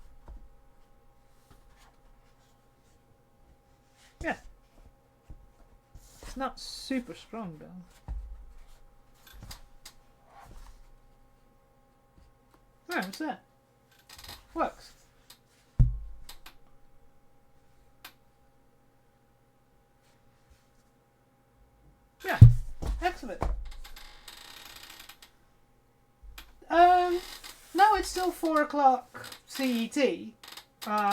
Yeah. It's not super strong though. Oh, what's that? Works. Yeah, excellent. Now it's still 4 o'clock CET,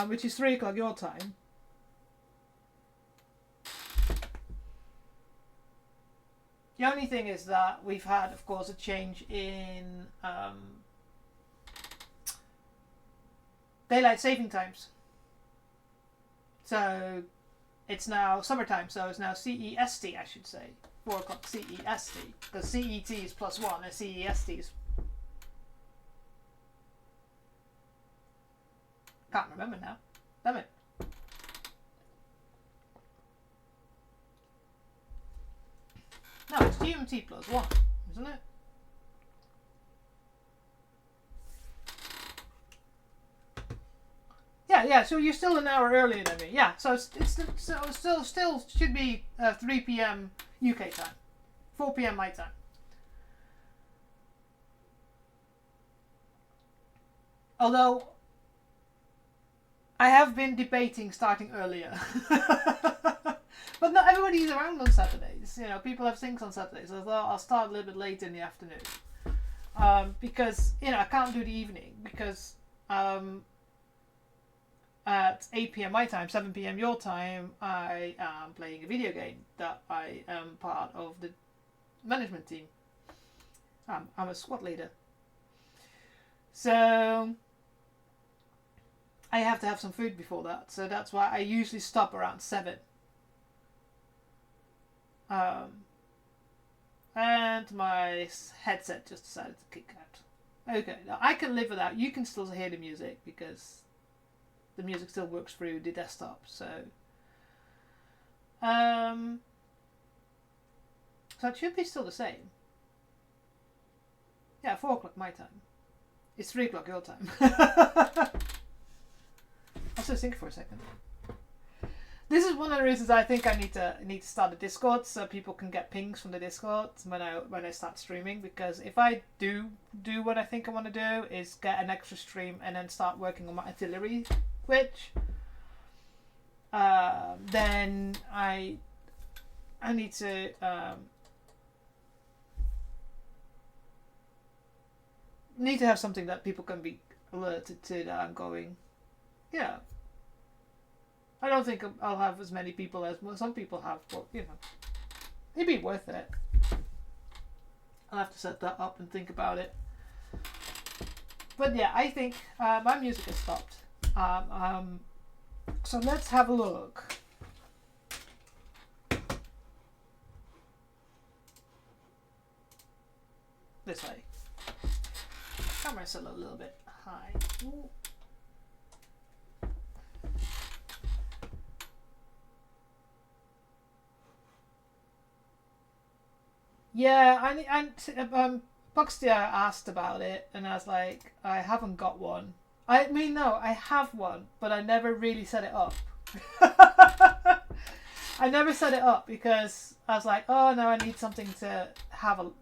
which is 3 o'clock your time. The only thing is that we've had, of course, a change in daylight saving times. So it's now summertime, so it's now CEST, I should say. 4 o'clock CEST. Because CET is +1 and CEST is... Can't remember now. Damn it. No, it's GMT +1, isn't it? Yeah, so you're still an hour earlier than me. Yeah, so it's still should be 3 p.m. UK time, 4 p.m. my time. Although I have been debating starting earlier, but not everybody is around on Saturdays. You know, people have things on Saturdays. So I thought I'll start a little bit later in the afternoon, because I can't do the evening because. At 8 p.m. my time, 7 p.m. your time, I am playing a video game that I am part of the management team. I'm a squad leader. So I have to have some food before that. So that's why I usually stop around 7. And my headset just decided to kick out. Okay, now I can live with that. You can still hear the music because the music still works through the desktop. So so it should be still the same. Yeah, 4 o'clock my time. It's 3 o'clock your time. I was just thinking for a second. This is one of the reasons I think I need to start a Discord so people can get pings from the Discord when I start streaming, because if I do what I think I want to do is get an extra stream and then start working on my artillery Twitch, then I need to have something that people can be alerted to that I'm going. Yeah. I don't think I'll have as many people as some people have, but you know, it'd be worth it. I'll have to set that up and think about it. But yeah, I think my music has stopped. So let's have a look. This way. Camera's a little bit high. Ooh. Yeah, Buxtia asked about it, and I was like, I haven't got one. I mean, no, I have one, but I never really set it up. I never set it up because I was like, oh no, I need something to have an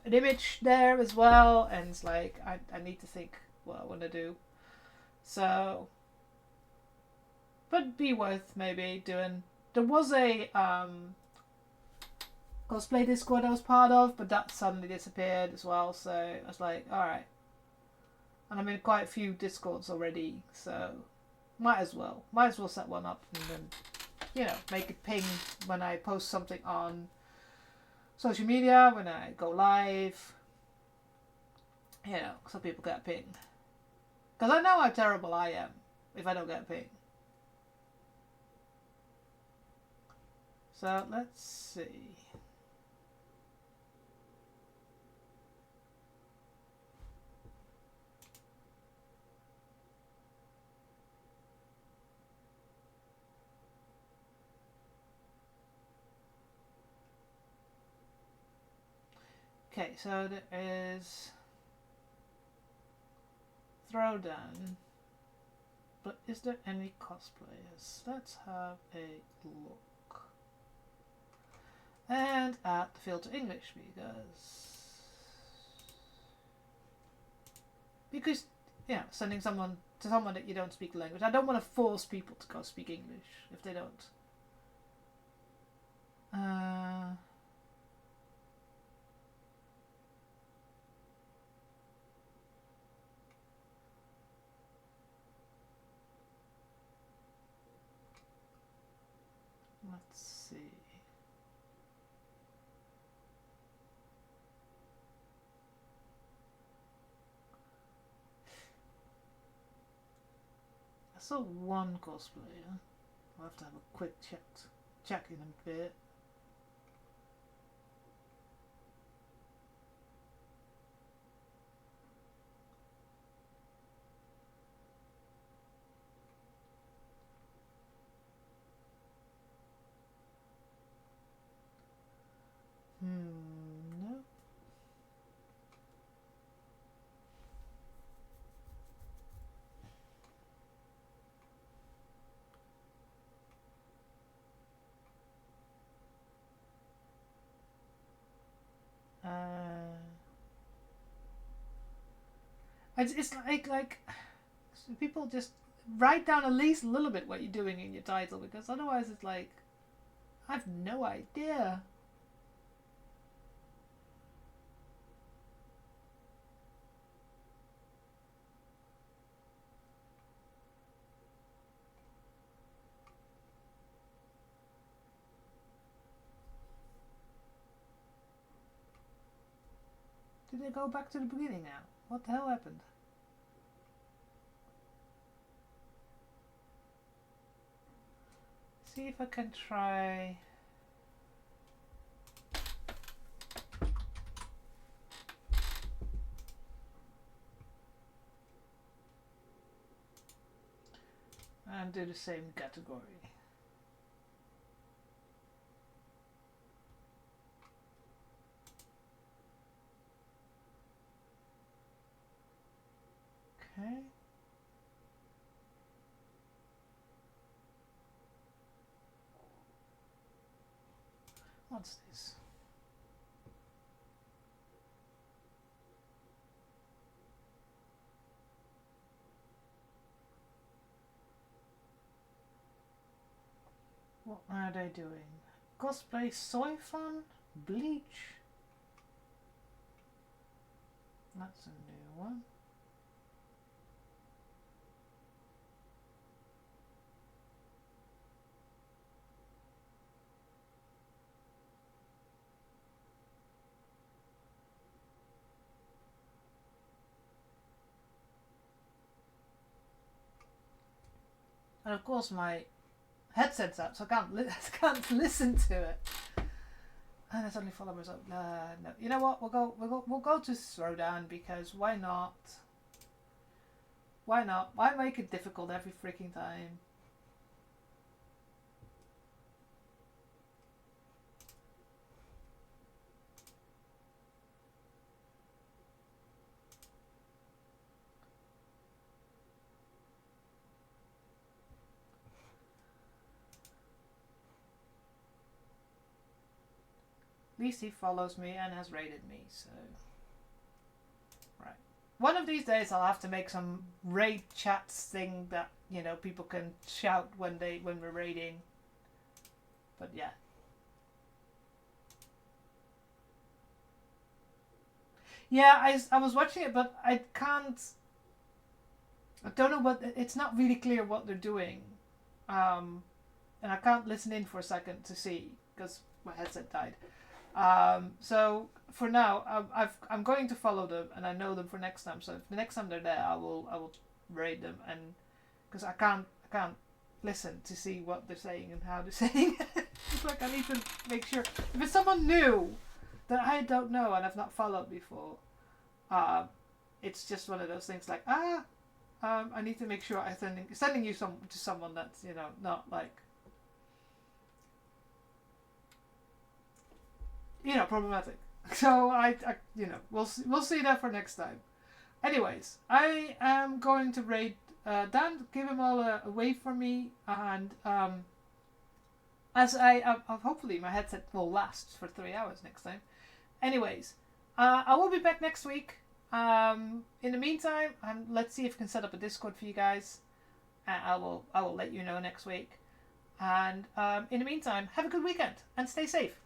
image there as well, and it's like I need to think what I want to do. So, but be worth maybe doing. There was a cosplay Discord I was part of, but that suddenly disappeared as well, so I was like, alright. And I'm in quite a few Discords already, so might as well set one up and then, you know, make it ping when I post something on social media, when I go live, you know, so people get a ping. Because I know how terrible I am if I don't get a ping. So let's see. Okay, so there is Throwdown, but is there any cosplayers? Let's have a look. And add the filter English because yeah, sending someone to someone that you don't speak the language. I don't want to force people to go speak English if they don't. Let's see. I saw one cosplayer. I'll have to have a quick check in a bit. No. It's like people just write down at least a little bit what you're doing in your title, because otherwise it's like I have no idea. Did they go back to the beginning now? What the hell happened? See if I can try. and do the same category. Okay. What's this? What are they doing? Cosplay soy fun? Bleach? That's a new one. And of course my headset's out, so I can't listen to it. And there's only followers up. No, you know what? We'll go to Throwdown because why not? Why not? Why make it difficult every freaking time? At least he follows me and has rated me, so... Right. One of these days I'll have to make some raid chats thing that, you know, people can shout when we're raiding. But yeah. Yeah, I was watching it, but I don't know what... It's not really clear what they're doing. And I can't listen in for a second to see, because my headset died. So for now, I'm going to follow them, and I know them for next time. So if the next time they're there, I will raid them, and because I can't listen to see what they're saying and how they're saying it. It's like I need to make sure if it's someone new that I don't know and I've not followed before. It's just one of those things like I need to make sure I'm sending you to someone that's, you know, not like, you know, problematic. So I you know, we'll see that for next time. Anyways, I am going to raid Dan, give him all a wave for me, and as I hopefully my headset will last for 3 hours next time. Anyways, I will be back next week. In the meantime, let's see if I can set up a Discord for you guys. I will let you know next week. And in the meantime, have a good weekend and stay safe.